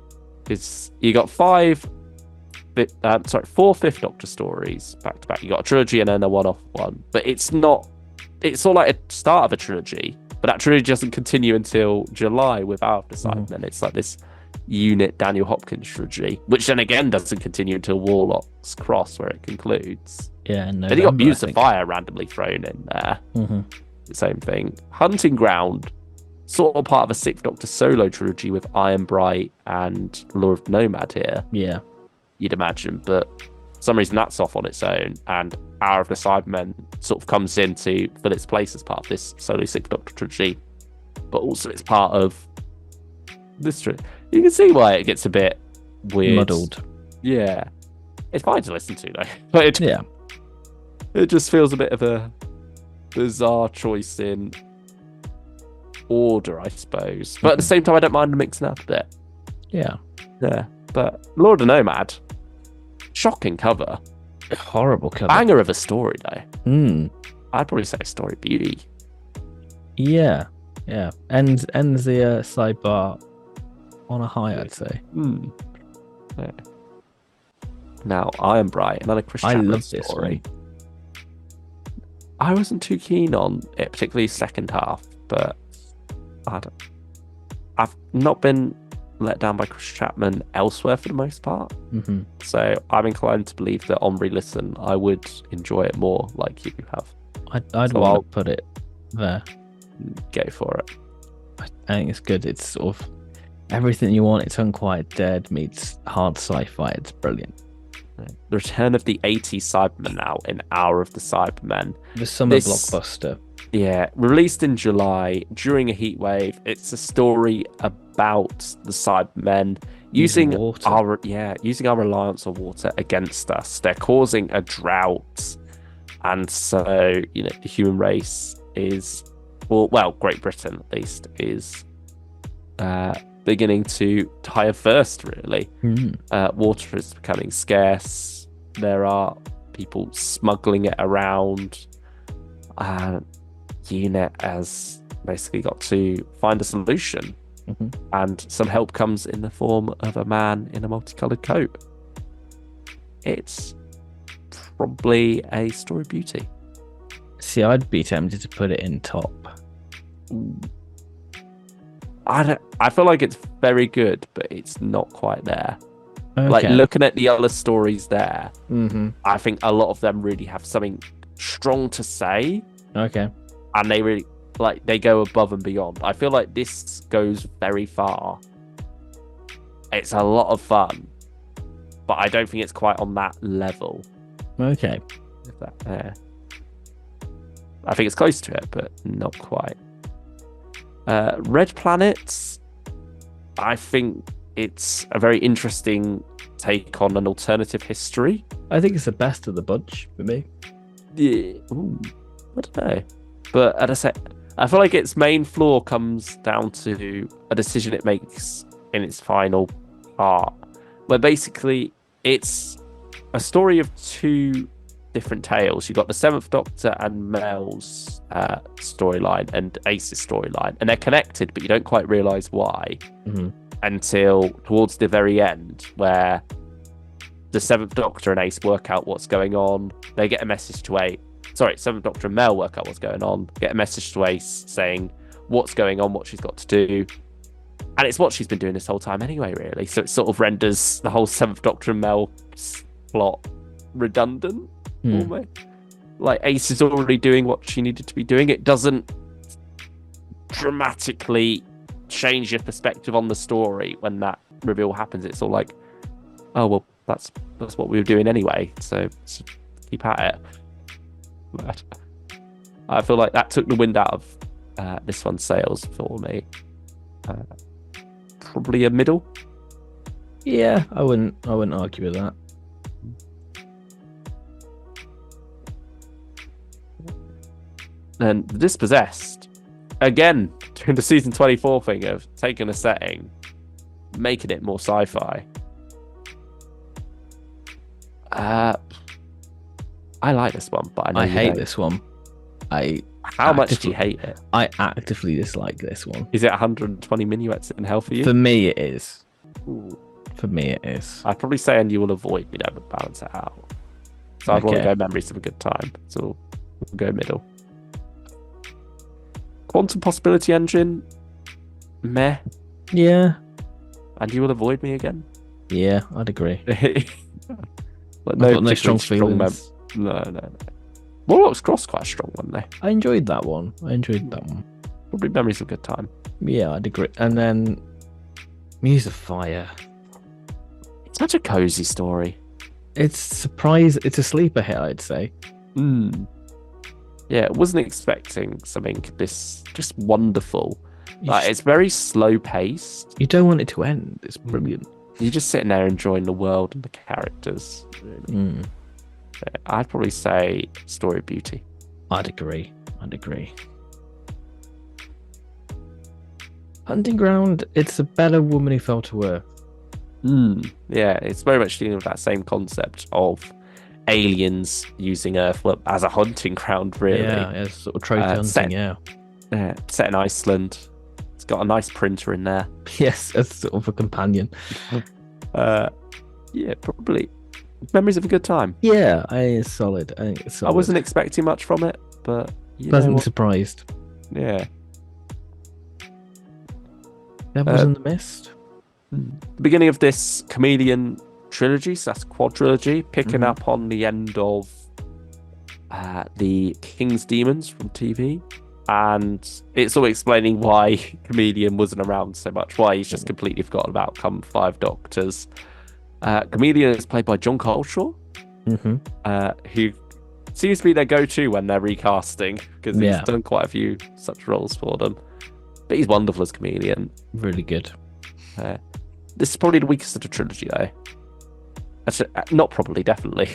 Because you got 4 Fifth Doctor stories back to back. You got a trilogy and then a one-off one. But it's all like a start of a trilogy, but that trilogy doesn't continue until July with After Sight. And then it's like this unit Daniel Hopkins trilogy, which then again doesn't continue until Warlock's Cross, where it concludes. Yeah, and then you got Muse of Fire randomly thrown in there. The same thing. Hunting Ground, sort of part of a Sixth Doctor solo trilogy with Iron Bright and Lure of the Nomad here. Yeah. You'd imagine, but for some reason that's off on its own, and Hour of the Cybermen sort of comes in to fill its place as part of this solo Sixth Doctor trilogy, but also it's part of this trilogy. You can see why it gets a bit weird. Muddled. Yeah. It's fine to listen to, though. But it just feels a bit of a bizarre choice in order, I suppose. But at the same time, I don't mind mixing up a bit. Yeah. Yeah. But Lord of the Nomad, shocking cover. Horrible cover. Banger of a story, though. I'd probably say story beauty. Yeah. Yeah. Ends the sidebar on a high, I'd say. Yeah. Now, Iron Bright, another Chris Chapman story. I wasn't too keen on it, particularly second half, but I've not been let down by Chris Chapman elsewhere for the most part. So I'm inclined to believe that on re-listen, I would enjoy it more like you have. I'd want to put it there. Go for it. I think it's good. It's sort of everything you want. It's Unquiet Dead meets hard sci-fi. It's brilliant. The return of the 80s Cybermen now in Hour of the Cybermen. The summer blockbuster. Yeah, released in July during a heat wave. It's a story about the Cybermen using our reliance on water against us. They're causing a drought, and so the human race is, well, Great Britain at least is beginning to die of thirst. Really, water is becoming scarce. There are people smuggling it around. Unit has basically got to find a solution, and some help comes in the form of a man in a multicolored coat. It's probably a story of beauty. See, I'd be tempted to put it in top. I feel like it's very good, but it's not quite there. Okay. Like, looking at the other stories there, I think a lot of them really have something strong to say. Okay. And they really, they go above and beyond. I feel like this goes very far. It's a lot of fun, but I don't think it's quite on that level. Okay. I think it's close to it, but not quite. Red Planets, I think it's a very interesting take on an alternative history. I think it's the best of the bunch for me. Yeah. Ooh, I don't know. But as I said, I feel like its main flaw comes down to a decision it makes in its final part, where basically it's a story of two different tales. You've got the Seventh Doctor and Mel's storyline and Ace's storyline, and they're connected, but you don't quite realise why until towards the very end, where the Seventh Doctor and Ace work out what's going on. They get a message to Ace. Seventh Doctor and Mel work out what's going on, get a message to Ace saying what's going on, what she's got to do. And it's what she's been doing this whole time anyway, really. So it sort of renders the whole Seventh Doctor and Mel plot redundant, almost. Like, Ace is already doing what she needed to be doing. It doesn't dramatically change your perspective on the story when that reveal happens. It's all like, oh, well, that's what we were doing anyway, so keep at it. But I feel like that took the wind out of this one's sails for me. Probably a middle. Yeah, I wouldn't argue with that. And The Dispossessed, again, doing the season 24 thing of taking a setting, making it more sci-fi. I like this one, but I hate this one. How much do you hate it? I actively dislike this one. Is it 120 minuets in hell for you? For me, it is. Ooh. For me, it is. I'd probably say, and you will avoid me, that would balance it out. So I'd want to go Memories of a Good Time. So we'll go middle. Quantum Possibility Engine, meh. Yeah. And you will avoid me again? Yeah, I'd agree. Like, no strong feelings. No. Warlock's Cross quite a strong one, though. I enjoyed that one. Probably Memories of a Good Time. Yeah, I'd agree. And then Muse of Fire. It's such a cozy story. It's a sleeper hit, I'd say. Yeah, I wasn't expecting something this just wonderful. It's very slow paced. You don't want it to end. It's brilliant. You're just sitting there enjoying the world and the characters. Really. I'd probably say Story of Beauty. I'd agree. Hunting Ground, it's a better Woman Who Fell to Earth. Yeah, it's very much dealing with that same concept of aliens using Earth as a hunting ground, really. Yeah, sort of trophy hunting, set in Iceland. It's got a nice printer in there. Yes, as sort of a companion. Yeah, probably Memories of a Good Time. Yeah, I think it's solid. I wasn't expecting much from it, but pleasantly surprised. Yeah. Devils in the Mist. The beginning of this Chameleon trilogy, so that's quadrilogy, picking up on the end of the King's Demons from TV. and it's all explaining why Chameleon wasn't around so much, why he's just completely forgotten about come 5 Doctors. Chameleon is played by John Coleshaw, who seems to be their go-to when they're recasting, because he's done quite a few such roles for them. But he's wonderful as Chameleon. Really good. This is probably the weakest of the trilogy, though. Actually, not probably, definitely.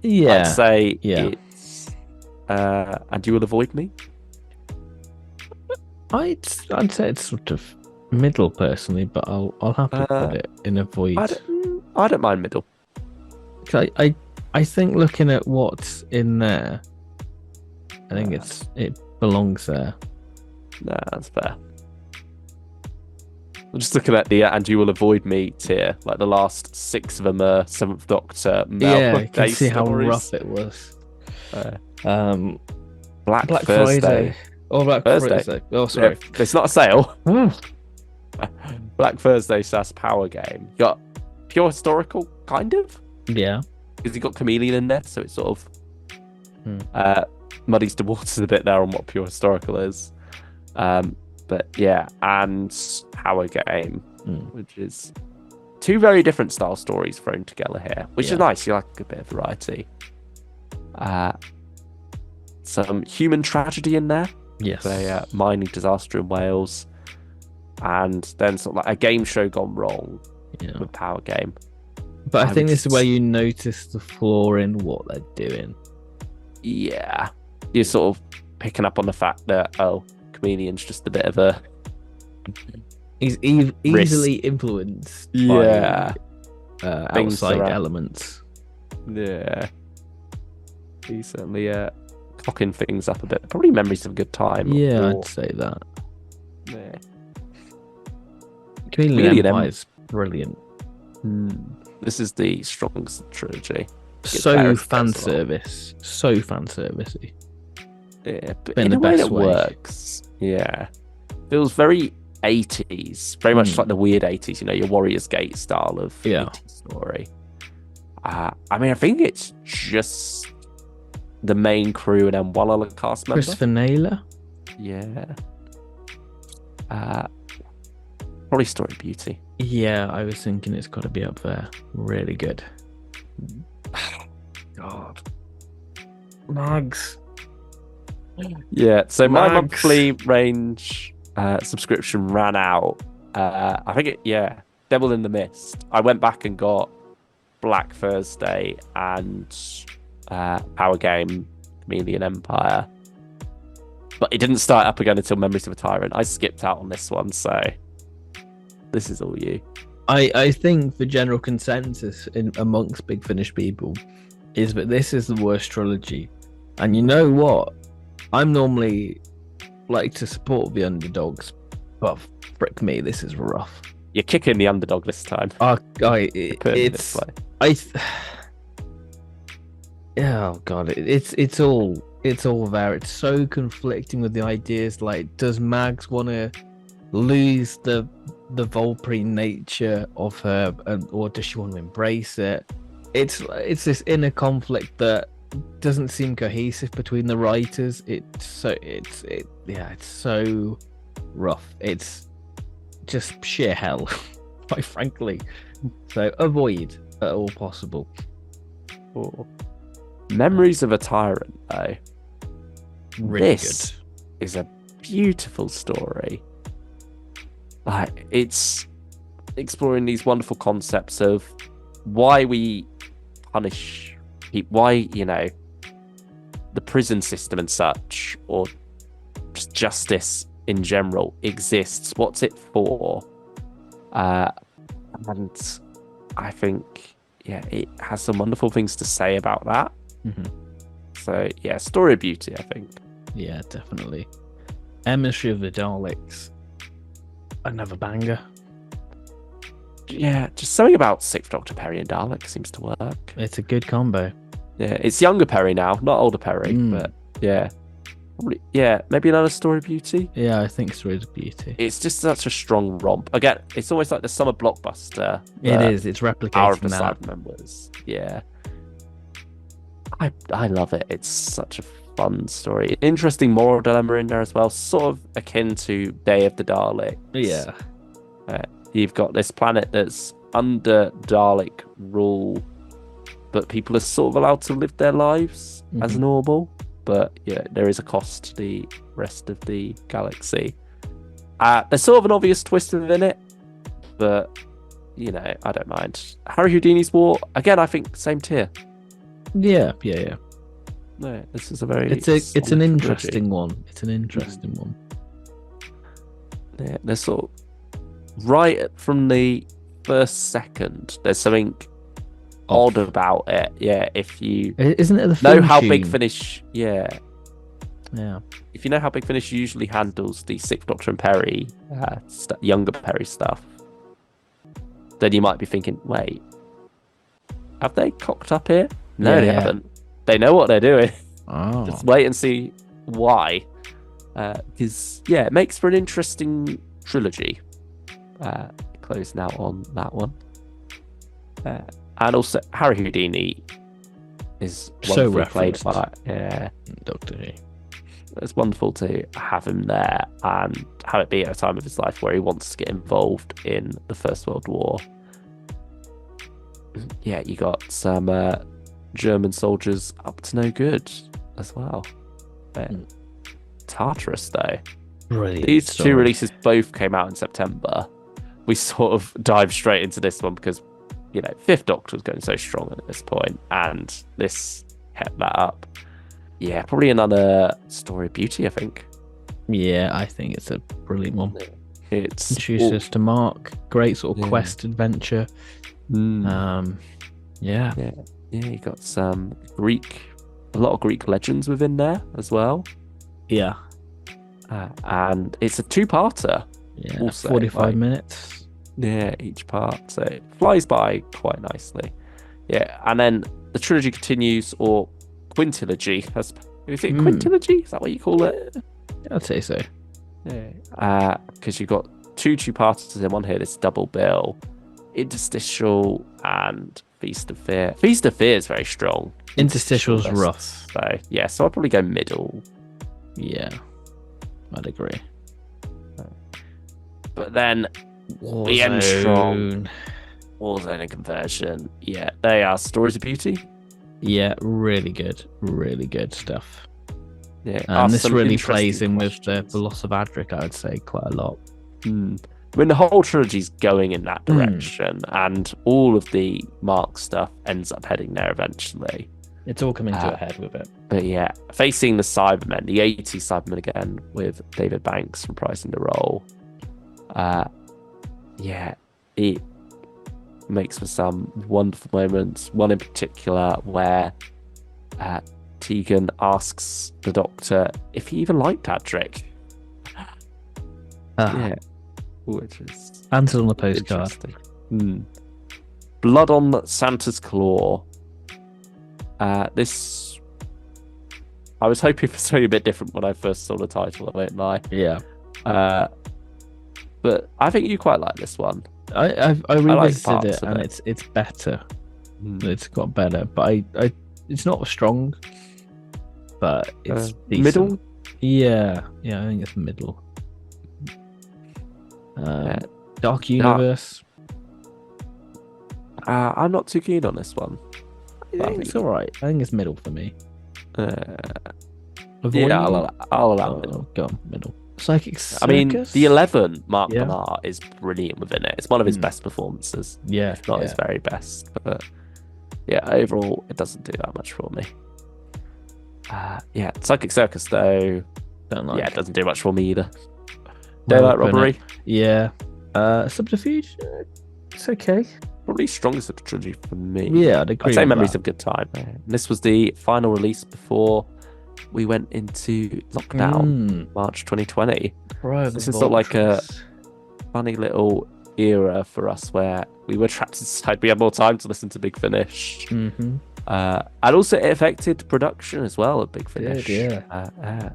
Yeah. I'd say it's And You Will Avoid Me. I'd say it's sort of middle personally, but I'll have to put it in Avoid. I don't mind middle. I think looking at what's in there, I think it belongs there. Nah, that's fair. I'm just looking at the And You Will Avoid Me tier. Like the last 6 of them are 7th Doctor. Yeah, you can see how rough it was. Black Friday. Thursday. Oh, Black Thursday. Oh, sorry. Yeah, it's not a sale. Black Thursday / Power Game. You got pure historical, kind of. Yeah. Because you got Chameleon in there, so it sort of muddies the waters a bit there on what pure historical is. But yeah, and Power Game, which is 2 very different style stories thrown together here, which is nice. You like a bit of variety. Some human tragedy in there. Yes. A mining disaster in Wales. And then sort of like a game show gone wrong with Power Game. But I think this is where you notice the flaw in what they're doing. Yeah. You're sort of picking up on the fact that, Chameleon's just a bit of a... He's easily influenced by outside elements. Yeah. He's certainly cocking things up a bit. Probably Memories of a Good Time. Yeah, I'd say that. Yeah. Chameleon Empire is brilliant. This is the strongest trilogy. So fan service. So fan servicey. Yeah, but in a way that works. Yeah. Feels very 80s. Very much like the weird 80s, your Warriors Gate style of 80s story. I mean, I think it's just the main crew and then one other cast member. Christopher Naylor? Yeah. Probably Story Beauty. Yeah, I was thinking it's got to be up there. Really good. God. Mags. Yeah, so my monthly range subscription ran out. I think Devil in the Mist. I went back and got Black Thursday and Power Game, Chameleon Empire. But it didn't start up again until Memories of a Tyrant. I skipped out on this one, so this is all you. I think the general consensus amongst Big Finish people is that this is the worst trilogy. And you know what? I'm normally like to support the underdogs, but frick me, this is rough. You're kicking the underdog this time. Oh god, it's all there. It's so conflicting with the ideas. Like, does Mags want to lose the Volpre nature of her, or does she want to embrace it? It's this inner conflict that doesn't seem cohesive between the writers. It's so rough. It's just sheer hell, quite frankly. So avoid at all possible. Memories of a Tyrant, though. Really this is a beautiful story. Like, it's exploring these wonderful concepts of why we punish people, why, the prison system and such, or just justice in general exists. What's it for? And I think, it has some wonderful things to say about that. So, Story of Beauty, I think. Yeah, definitely. Emissary of the Daleks. Another banger. Yeah, just something about 6th Doctor Perry and Dalek seems to work. It's a good combo. Yeah, it's younger Perry now, not older Perry, but probably, maybe another Story of Beauty. Yeah, I think Story of Beauty. It's just such a strong romp. Again, it's almost like the summer blockbuster. It is. It's replicating that. Members. Yeah. I love it. It's such a fun story. Interesting moral dilemma in there as well, sort of akin to Day of the Daleks. Yeah. You've got this planet that's under Dalek rule, but people are sort of allowed to live their lives as normal. But yeah, there is a cost to the rest of the galaxy. There's sort of an obvious twist within it, but you know, I don't mind. Harry Houdini's War, again, I think same tier. Yeah. No, this is a very. It's an interesting one. It's an interesting one. Yeah, there's sort of right from the first second. There's something odd about it. Yeah, if you isn't it the know how Big Finish? Yeah. If you know how Big Finish usually handles the Sixth Doctor and Perry, younger Perry stuff, then you might be thinking, wait, have they cocked up here? No, they haven't. They know what they're doing. Oh. Just wait and see why. Because, it makes for an interesting trilogy. Closing out on that one. And also, Harry Houdini is so wonderfully played referenced. by Doctor Who. It's wonderful to have him there and have it be at a time of his life where he wants to get involved in the First World War. Yeah, you got some German soldiers up to no good as well. Tartarus, though. Brilliant. These two releases both came out in September. We sort of dived straight into this one because, you know, Fifth Doctor was going so strong at this point, and this kept that up. Yeah, probably another story of beauty, I think. Yeah, I think it's a brilliant one. It's introduces us to Mark. Great sort of quest adventure. Yeah, you got some a lot of Greek legends within there as well. Yeah. And it's a two-parter. Yeah, also, 45 minutes. Yeah, each part. So it flies by quite nicely. Yeah, and then the trilogy continues, or quintilogy. Is it quintilogy? Is that what you call it? I'd say so. Yeah. Because you've got two-parters in one here, this double bill. Interstitial and Feast of Fear. Feast of Fear is very strong. Interstitial's rough. So, yeah, so I'll probably go middle. Yeah, I'd agree. But then the end strong. Warzone and Conversion. Yeah, they are stories of beauty. Yeah, really good stuff. Yeah, and this really plays in with the loss of Adric, I would say, quite a lot. I mean, the whole trilogy's going in that direction, and all of the Mark stuff ends up heading there eventually. It's all coming to a head with it. But yeah, facing the Cybermen, the 80s Cybermen again, with David Banks reprising the role. It makes for some wonderful moments. One in particular where Tegan asks the Doctor if he even liked Adric. Which is answered on the postcard. Blood on Santa's Claw. This, I was hoping for something a bit different when I first saw the title. I won't lie. Yeah. But I think you quite like this one. I revisited it, and it's better. It's got better, but I it's not strong, but it's middle. Yeah, I think it's middle. Dark Universe. I'm not too keen on this one. I think it's all right. I think it's middle for me. I'll allow middle. Go on, middle. Psychic Circus? I mean, the 11 Mark Bernard is brilliant within it. It's one of his best performances. Yeah, if not his very best. But yeah, overall, it doesn't do that much for me. Psychic Circus though. Don't like. Yeah, it doesn't do much for me either. Daylight Robbery. Yeah. Subterfuge. It's okay. Probably strongest of the trilogy for me. Yeah, I'd agree. I'd say Memories of Good Time. This was the final release before we went into lockdown, March 2020. This is sort of like a funny little era for us where we were trapped inside. We had more time to listen to Big Finish. Mm-hmm. And also it affected production as well at Big Finish.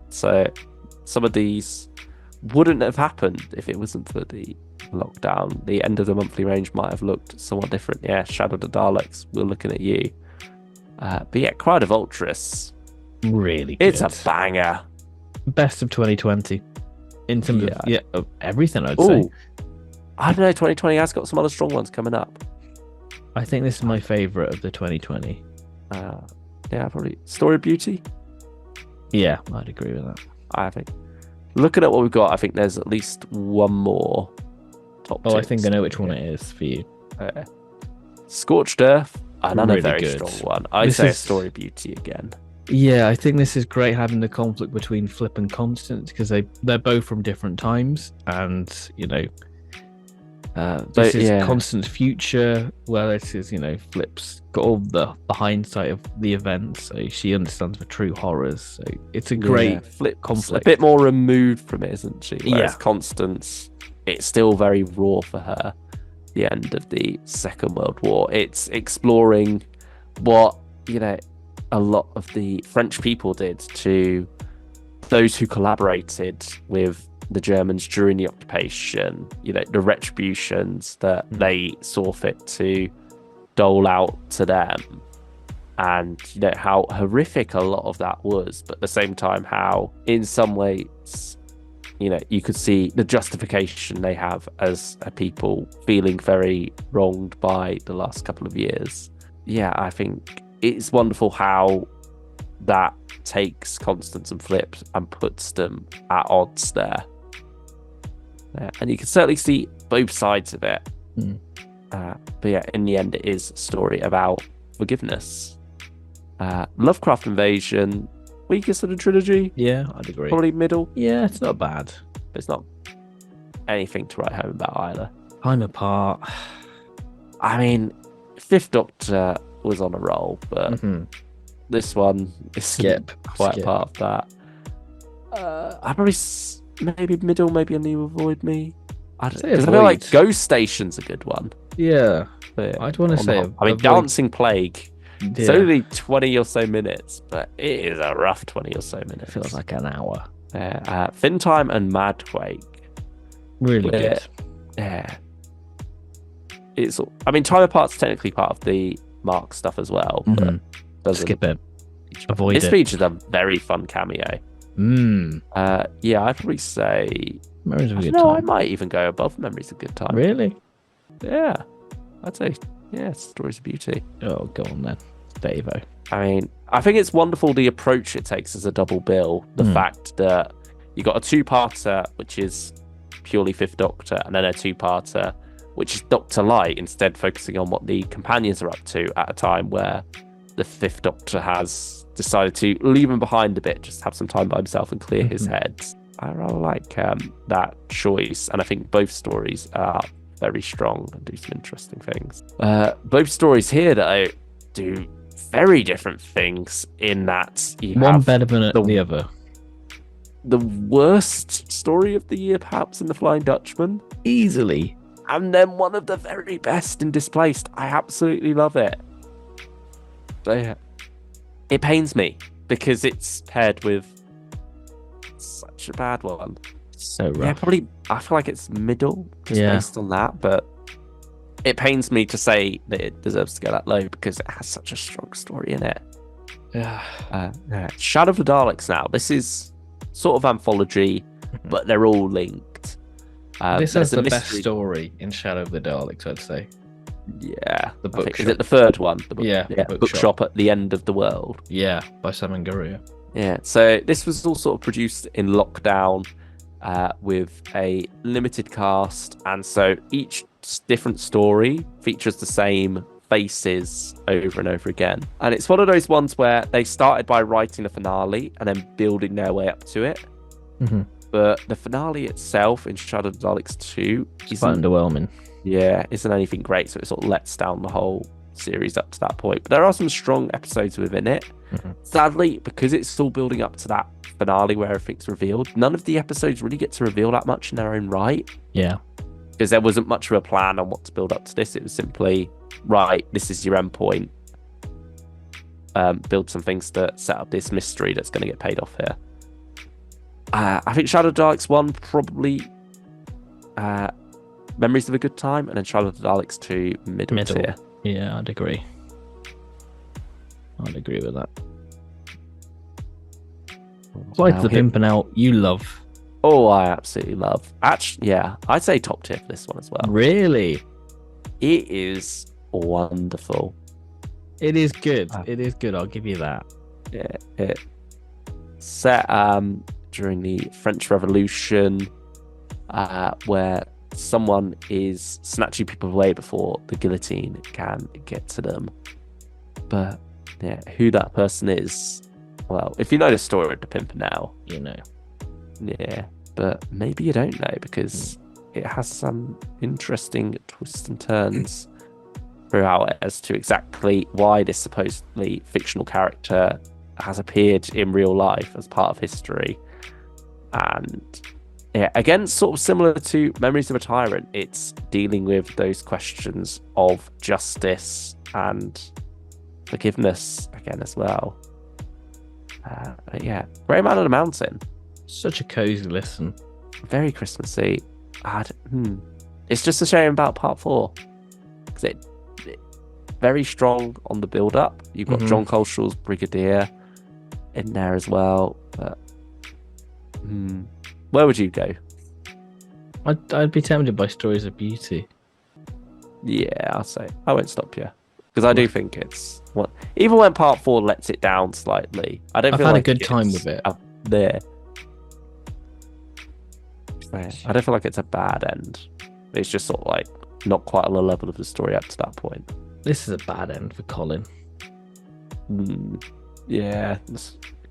So some of these wouldn't have happened if it wasn't for the lockdown. The end of the monthly range might have looked somewhat different. Yeah, Shadow of the Daleks, we're looking at you. But yeah, Cry of Ultras. really good. It's a banger. Best of 2020 in terms of everything, I'd say. I don't know, 2020 has got some other strong ones coming up. I think this is my favorite of the 2020. Yeah, probably Story of Beauty. Yeah, I'd agree with that. I think. Looking at what we've got, I think there's at least one more top tips. I think I know which one it is for you. Scorched Earth, another Really very good. strong one. I'd say Story of Beauty again. Yeah, I think this is great having the conflict between Flip and Constance because they're both from different times, and this is Constance's future, where this is Flip's got all the hindsight of the events, so she understands the true horrors. So it's a great Flip conflict. A bit more removed from it, isn't she? Whereas Constance, it's still very raw for her. The end of the Second World War. It's exploring what a lot of the French people did to those who collaborated with the Germans during the occupation, the retributions that they saw fit to dole out to them, and how horrific a lot of that was, but at the same time how in some ways you could see the justification they have as a people feeling very wronged by the last couple of years. I think it's wonderful how that takes Constance and Flip and puts them at odds there. And you can certainly see both sides of it. But in the end, it is a story about forgiveness. Lovecraft Invasion, weakest of the trilogy. Yeah, I'd agree. Probably middle. Yeah, it's not bad. But it's not anything to write home about either. Time Apart. I mean, Fifth Doctor was on a roll, but this one is quite part of that. I probably maybe middle, maybe A New Avoid Me. Because I feel like Ghost Station's a good one. Yeah, but I'd want to say. Dancing Plague. It's only 20 or so minutes, but it is a rough 20 or so minutes. It feels like an hour. Fin Time and Madquake. Really good. Yeah. Time Apart's technically part of the Mark stuff as well. But skip it. Avoid it. This features a very fun cameo. I'd probably say Memories of a Good Time. I might even go above Memories of a Good Time. Really? Yeah. I'd say, Stories of Beauty. Oh, go on then. Davo. I think it's wonderful the approach it takes as a double bill. The fact that you got a two-parter, which is purely Fifth Doctor, and then a two-parter, which is Dr. Light, instead focusing on what the companions are up to at a time where the Fifth Doctor has decided to leave him behind a bit, just have some time by himself and clear his head. I rather like that choice, and I think both stories are very strong and do some interesting things. Both stories here that do very different things in that you one have better than the other. The worst story of the year, perhaps, in The Flying Dutchman. Easily. And then one of the very best in Displaced. I absolutely love it. But it pains me because it's paired with such a bad one. So rough. Yeah, probably. I feel like it's middle just based on that, but it pains me to say that it deserves to go that low because it has such a strong story in it. Shadow of the Daleks now. This is sort of anthology, but they're all linked. This has the best story in Shadow of the Daleks, I'd say. Yeah. The bookshop. Is it the third one? The bookshop at the end of the world. Yeah, by Simon Guerrero. Yeah, so this was all sort of produced in lockdown with a limited cast, and so each different story features the same faces over and over again. And it's one of those ones where they started by writing a finale and then building their way up to it. But the finale itself in Shadow of the Daleks 2 is quite underwhelming. Yeah, isn't anything great, so it sort of lets down the whole series up to that point. But there are some strong episodes within it. Sadly, because it's still building up to that finale where everything's revealed, none of the episodes really get to reveal that much in their own right. Yeah. Because there wasn't much of a plan on what to build up to this. It was simply, right, this is your end point. Build some things that set up this mystery that's going to get paid off here. I think Shadow of the Daleks 1 probably Memories of a Good Time, and then Shadow of the Daleks 2 middle tier. Yeah, I'd agree with that. Flight of the Pimpernel, you love. Oh, I absolutely love. Actually, yeah, I'd say top tier for this one as well. Really? It is wonderful. It is good. It is good. I'll give you that. Yeah, it set during the French Revolution, where someone is snatching people away before the guillotine can get to them. But yeah, who that person is, well, if you know the story of the Pimpernel, you know. Yeah, but maybe you don't know because it has some interesting twists and turns throughout it as to exactly why this supposedly fictional character has appeared in real life as part of history. And yeah, again, sort of similar to Memories of a Tyrant, it's dealing with those questions of justice and forgiveness again as well. But yeah, Grey Man on the Mountain. Such a cozy listen. Very Christmassy. It's just a shame about part 4 because it very strong on the build up. You've got John Coleshaws' Brigadier in there as well. But where would you go? I'd be tempted by Stories of Beauty. Yeah, I'll say I won't stop you because I do think it's even when part 4 lets it down slightly. I've had a good time with it. Up there. I don't feel like it's a bad end. It's just sort of like not quite on the level of the story up to that point. This is a bad end for Colin. Yeah.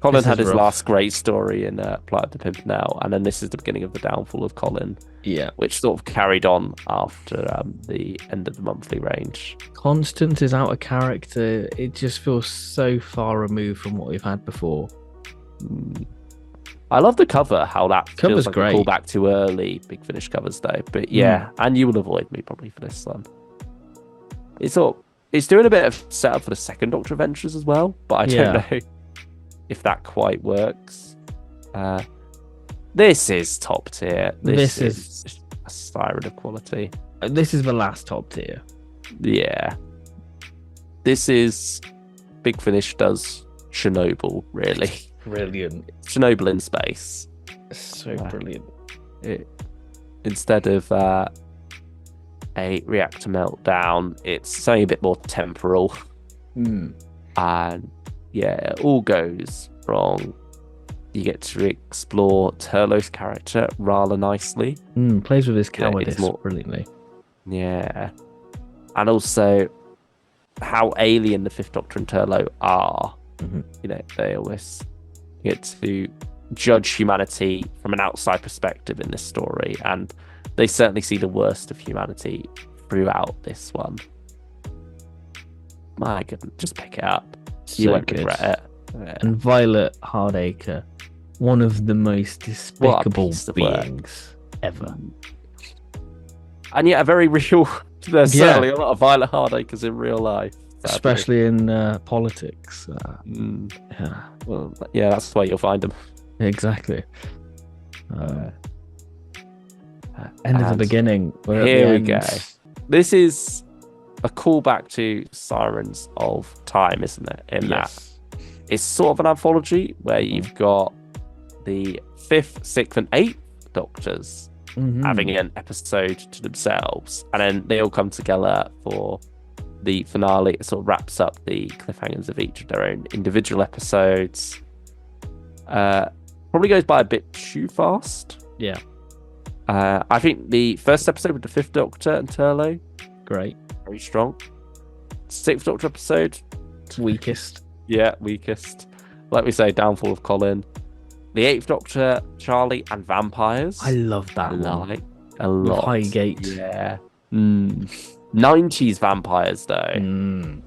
Colin had his last great story in Flight of the Pimpernel, and then this is the beginning of the downfall of Colin. Yeah. Which sort of carried on after the end of the monthly range. Constance is out of character. It just feels so far removed from what we've had before. I love the cover, how that cover's feels like great. A callback to early Big Finish covers, though. But yeah, and you will avoid me probably for this one. It's doing a bit of setup for the second Doctor Adventures as well, but I don't know if that quite works. This is top tier. This is a siren of quality. This is the last top tier. Yeah. This is Big Finish does Chernobyl, really. Brilliant. Chernobyl in space. So brilliant. Instead of a reactor meltdown, it's something a bit more temporal. And yeah, it all goes wrong. You get to explore Turlough's character rather nicely. Plays with his cowardice brilliantly. Yeah. And also how alien the Fifth Doctor and Turlough are. You know, they always get to judge humanity from an outside perspective in this story, and they certainly see the worst of humanity throughout this one. My goodness, just pick it up. You won't regret it. Yeah. And Violet Hardacre, one of the most despicable beings ever. And yet a very real... There's certainly a lot of Violet Hardacres in real life. Sadly. Especially in politics. Yeah. Well, yeah, that's where you'll find them. Exactly. End of the beginning. Here we go. This is a callback to Sirens of Time, isn't it? In that it's sort of an anthology where you've got the 5th, 6th, and 8th Doctors having an episode to themselves, and then they all come together for the finale. It sort of wraps up the cliffhangers of each of their own individual episodes. Probably goes by a bit too fast. Yeah. I think the first episode with the 5th Doctor and Turlough, great, very strong. 6th Doctor episode, weakest. Yeah, weakest. Like we say, downfall of Colin. The 8th Doctor, Charlie and Vampires. I love that one. A lot. With Highgate. Yeah. 90s vampires though.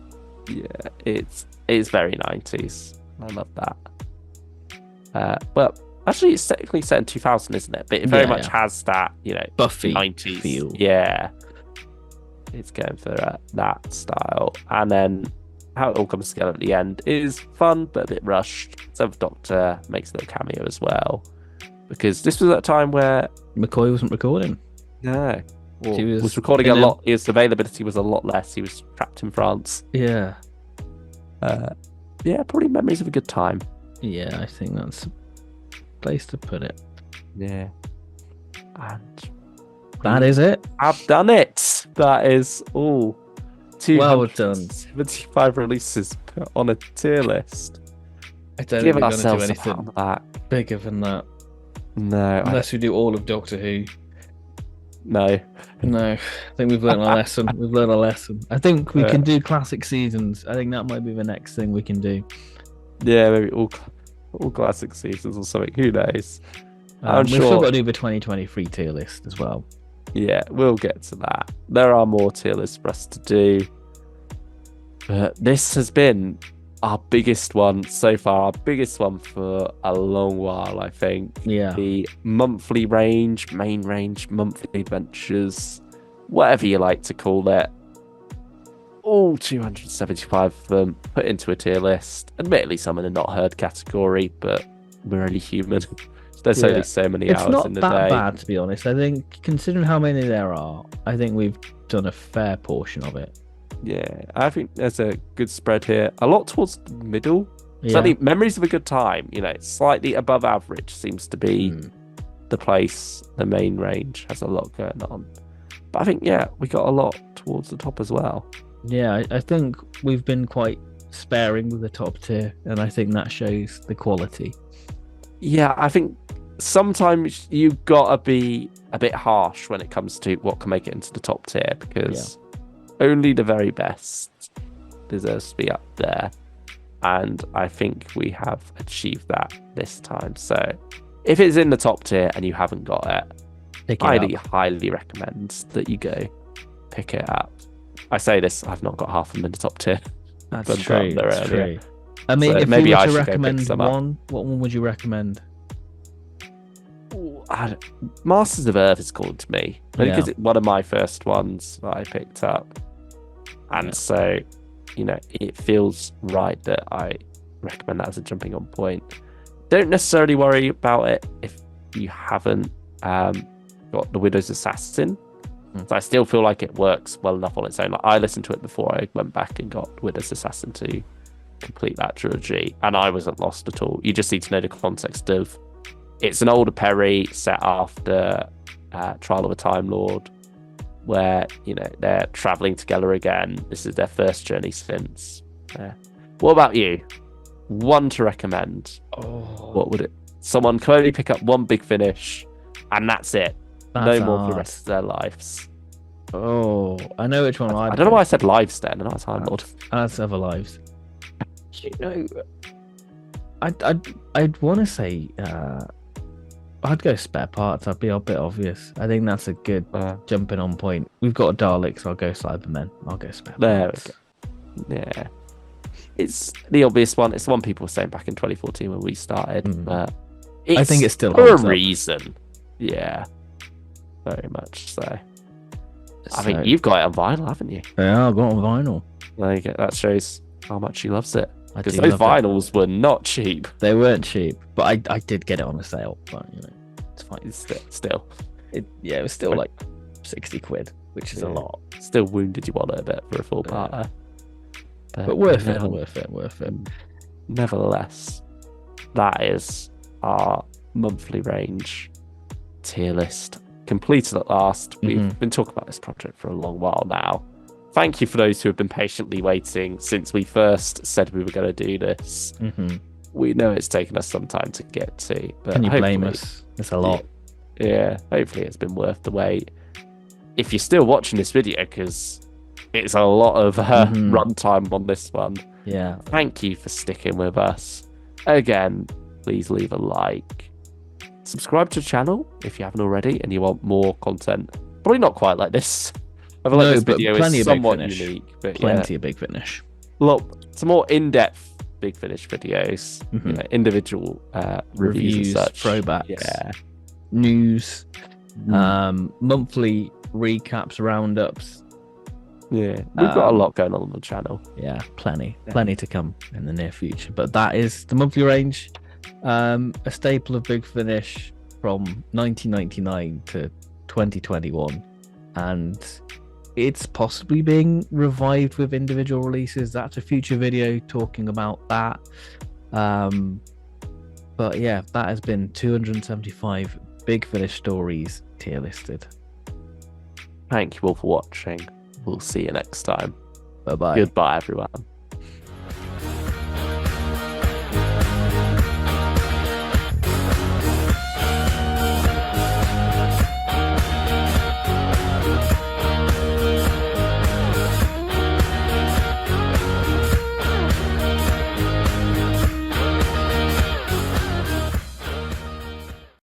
Yeah, it's very 90s. I love that. But actually it's technically set in 2000, isn't it? But it very much has that, you know, Buffy 90s feel. Yeah. It's going for that style. And then how it all comes together at the end is fun but a bit rushed. 7th Doctor makes a little cameo as well, because this was at a time where McCoy wasn't recording. No. He was recording a lot. His availability was a lot less. He was trapped in France. Yeah. Yeah, probably memories of a good time. Yeah, I think that's place to put it. Yeah. And that is it. I've done it. That is all. Well done. 75 releases put on a tier list. I don't Give think we're going to do ourselves a pat on anything the back. bigger than that. No. Unless we do all of Doctor Who. No. I think we've learned our lesson. I think we can do classic seasons. I think that might be the next thing we can do. Yeah, maybe all classic seasons or something. Who knows? We've still got to do the 2023 tier list as well. Yeah, we'll get to that. There are more tier lists for us to do. But this has been our biggest one so far. Our biggest one for a long while, I think. Yeah. The monthly range, main range, monthly adventures, whatever you like to call it. All 275 of them put into a tier list. Admittedly, some in the not heard category, but we're only human. There's only so many hours in the day. It's not that bad, to be honest. I think, considering how many there are, I think we've done a fair portion of it. Yeah, I think there's a good spread here. A lot towards the middle. Yeah. Certainly, Memories of a Good Time, slightly above average seems to be the place. The main range has a lot going on. But I think, we got a lot towards the top as well. Yeah, I think we've been quite sparing with the top tier, and I think that shows the quality. Yeah, I think sometimes you've got to be a bit harsh when it comes to what can make it into the top tier, because only the very best deserves to be up there. And I think we have achieved that this time. So if it's in the top tier and you haven't got it, I highly recommend that you go pick it up. I say this, I've not got half of them in the top tier. That's true. I mean, so if maybe you were I to should recommend one, what one would you recommend? Masters of Earth is called to me. Because it's one of my first ones that I picked up. And so, it feels right that I recommend that as a jumping on point. Don't necessarily worry about it if you haven't got The Widow's Assassin. So I still feel like it works well enough on its own. Like, I listened to it before I went back and got Widow's Assassin to complete that trilogy, and I wasn't lost at all. You just need to know the context of it's an older Perry set after Trial of a Time Lord, where they're traveling together again. This is their first journey since. What about you? One to recommend. What would it? Someone can only pick up one Big Finish, and that's it. No more for the rest of their lives. I know which one. I don't know why I said lives then. I know it's Time Lord. That's other lives. I'd want to say I'd go Spare Parts. I'd be a bit obvious. I think that's a good jumping on point. We've got a Dalek, so I'll go Cybermen. I'll go Spare Parts. There we go. Yeah. It's the obvious one. It's the one people were saying back in 2014 when we started. But I think it's still for a reason. Yeah. Very much so. I think you've got it on vinyl, haven't you? Yeah, I've got it on vinyl. There you go. That shows how much she loves it. Because those vinyls were not cheap. They weren't cheap, but I did get it on a sale. But it's fine. Still, it was still like 60 quid, which is a lot. Still wounded you wallet a bit for a full parter. But worth it. Nevertheless, that is our monthly range tier list completed at last. We've been talking about this project for a long while now. Thank you for those who have been patiently waiting since we first said we were going to do this. We know it's taken us some time to get to, but can you blame us? It's a lot. Yeah, hopefully it's been worth the wait. If you're still watching this video, because it's a lot of runtime on this one. Yeah. Thank you for sticking with us. Again, please leave a like. Subscribe to the channel if you haven't already and you want more content. Probably not quite like this. I feel like this video is somewhat unique. But plenty of Big Finish. Look, some more in-depth Big Finish videos. Individual reviews and such. Throwbacks. News. Monthly recaps, roundups. Yeah, we've got a lot going on the channel. Yeah, plenty to come in the near future. But that is the monthly range. A staple of Big Finish from 1999 to 2021, and it's possibly being revived with individual releases. That's a future video talking about that. But yeah, that has been 275 Big Finish stories tier listed. Thank you all for watching. We'll see you next time. Bye bye. Goodbye, everyone.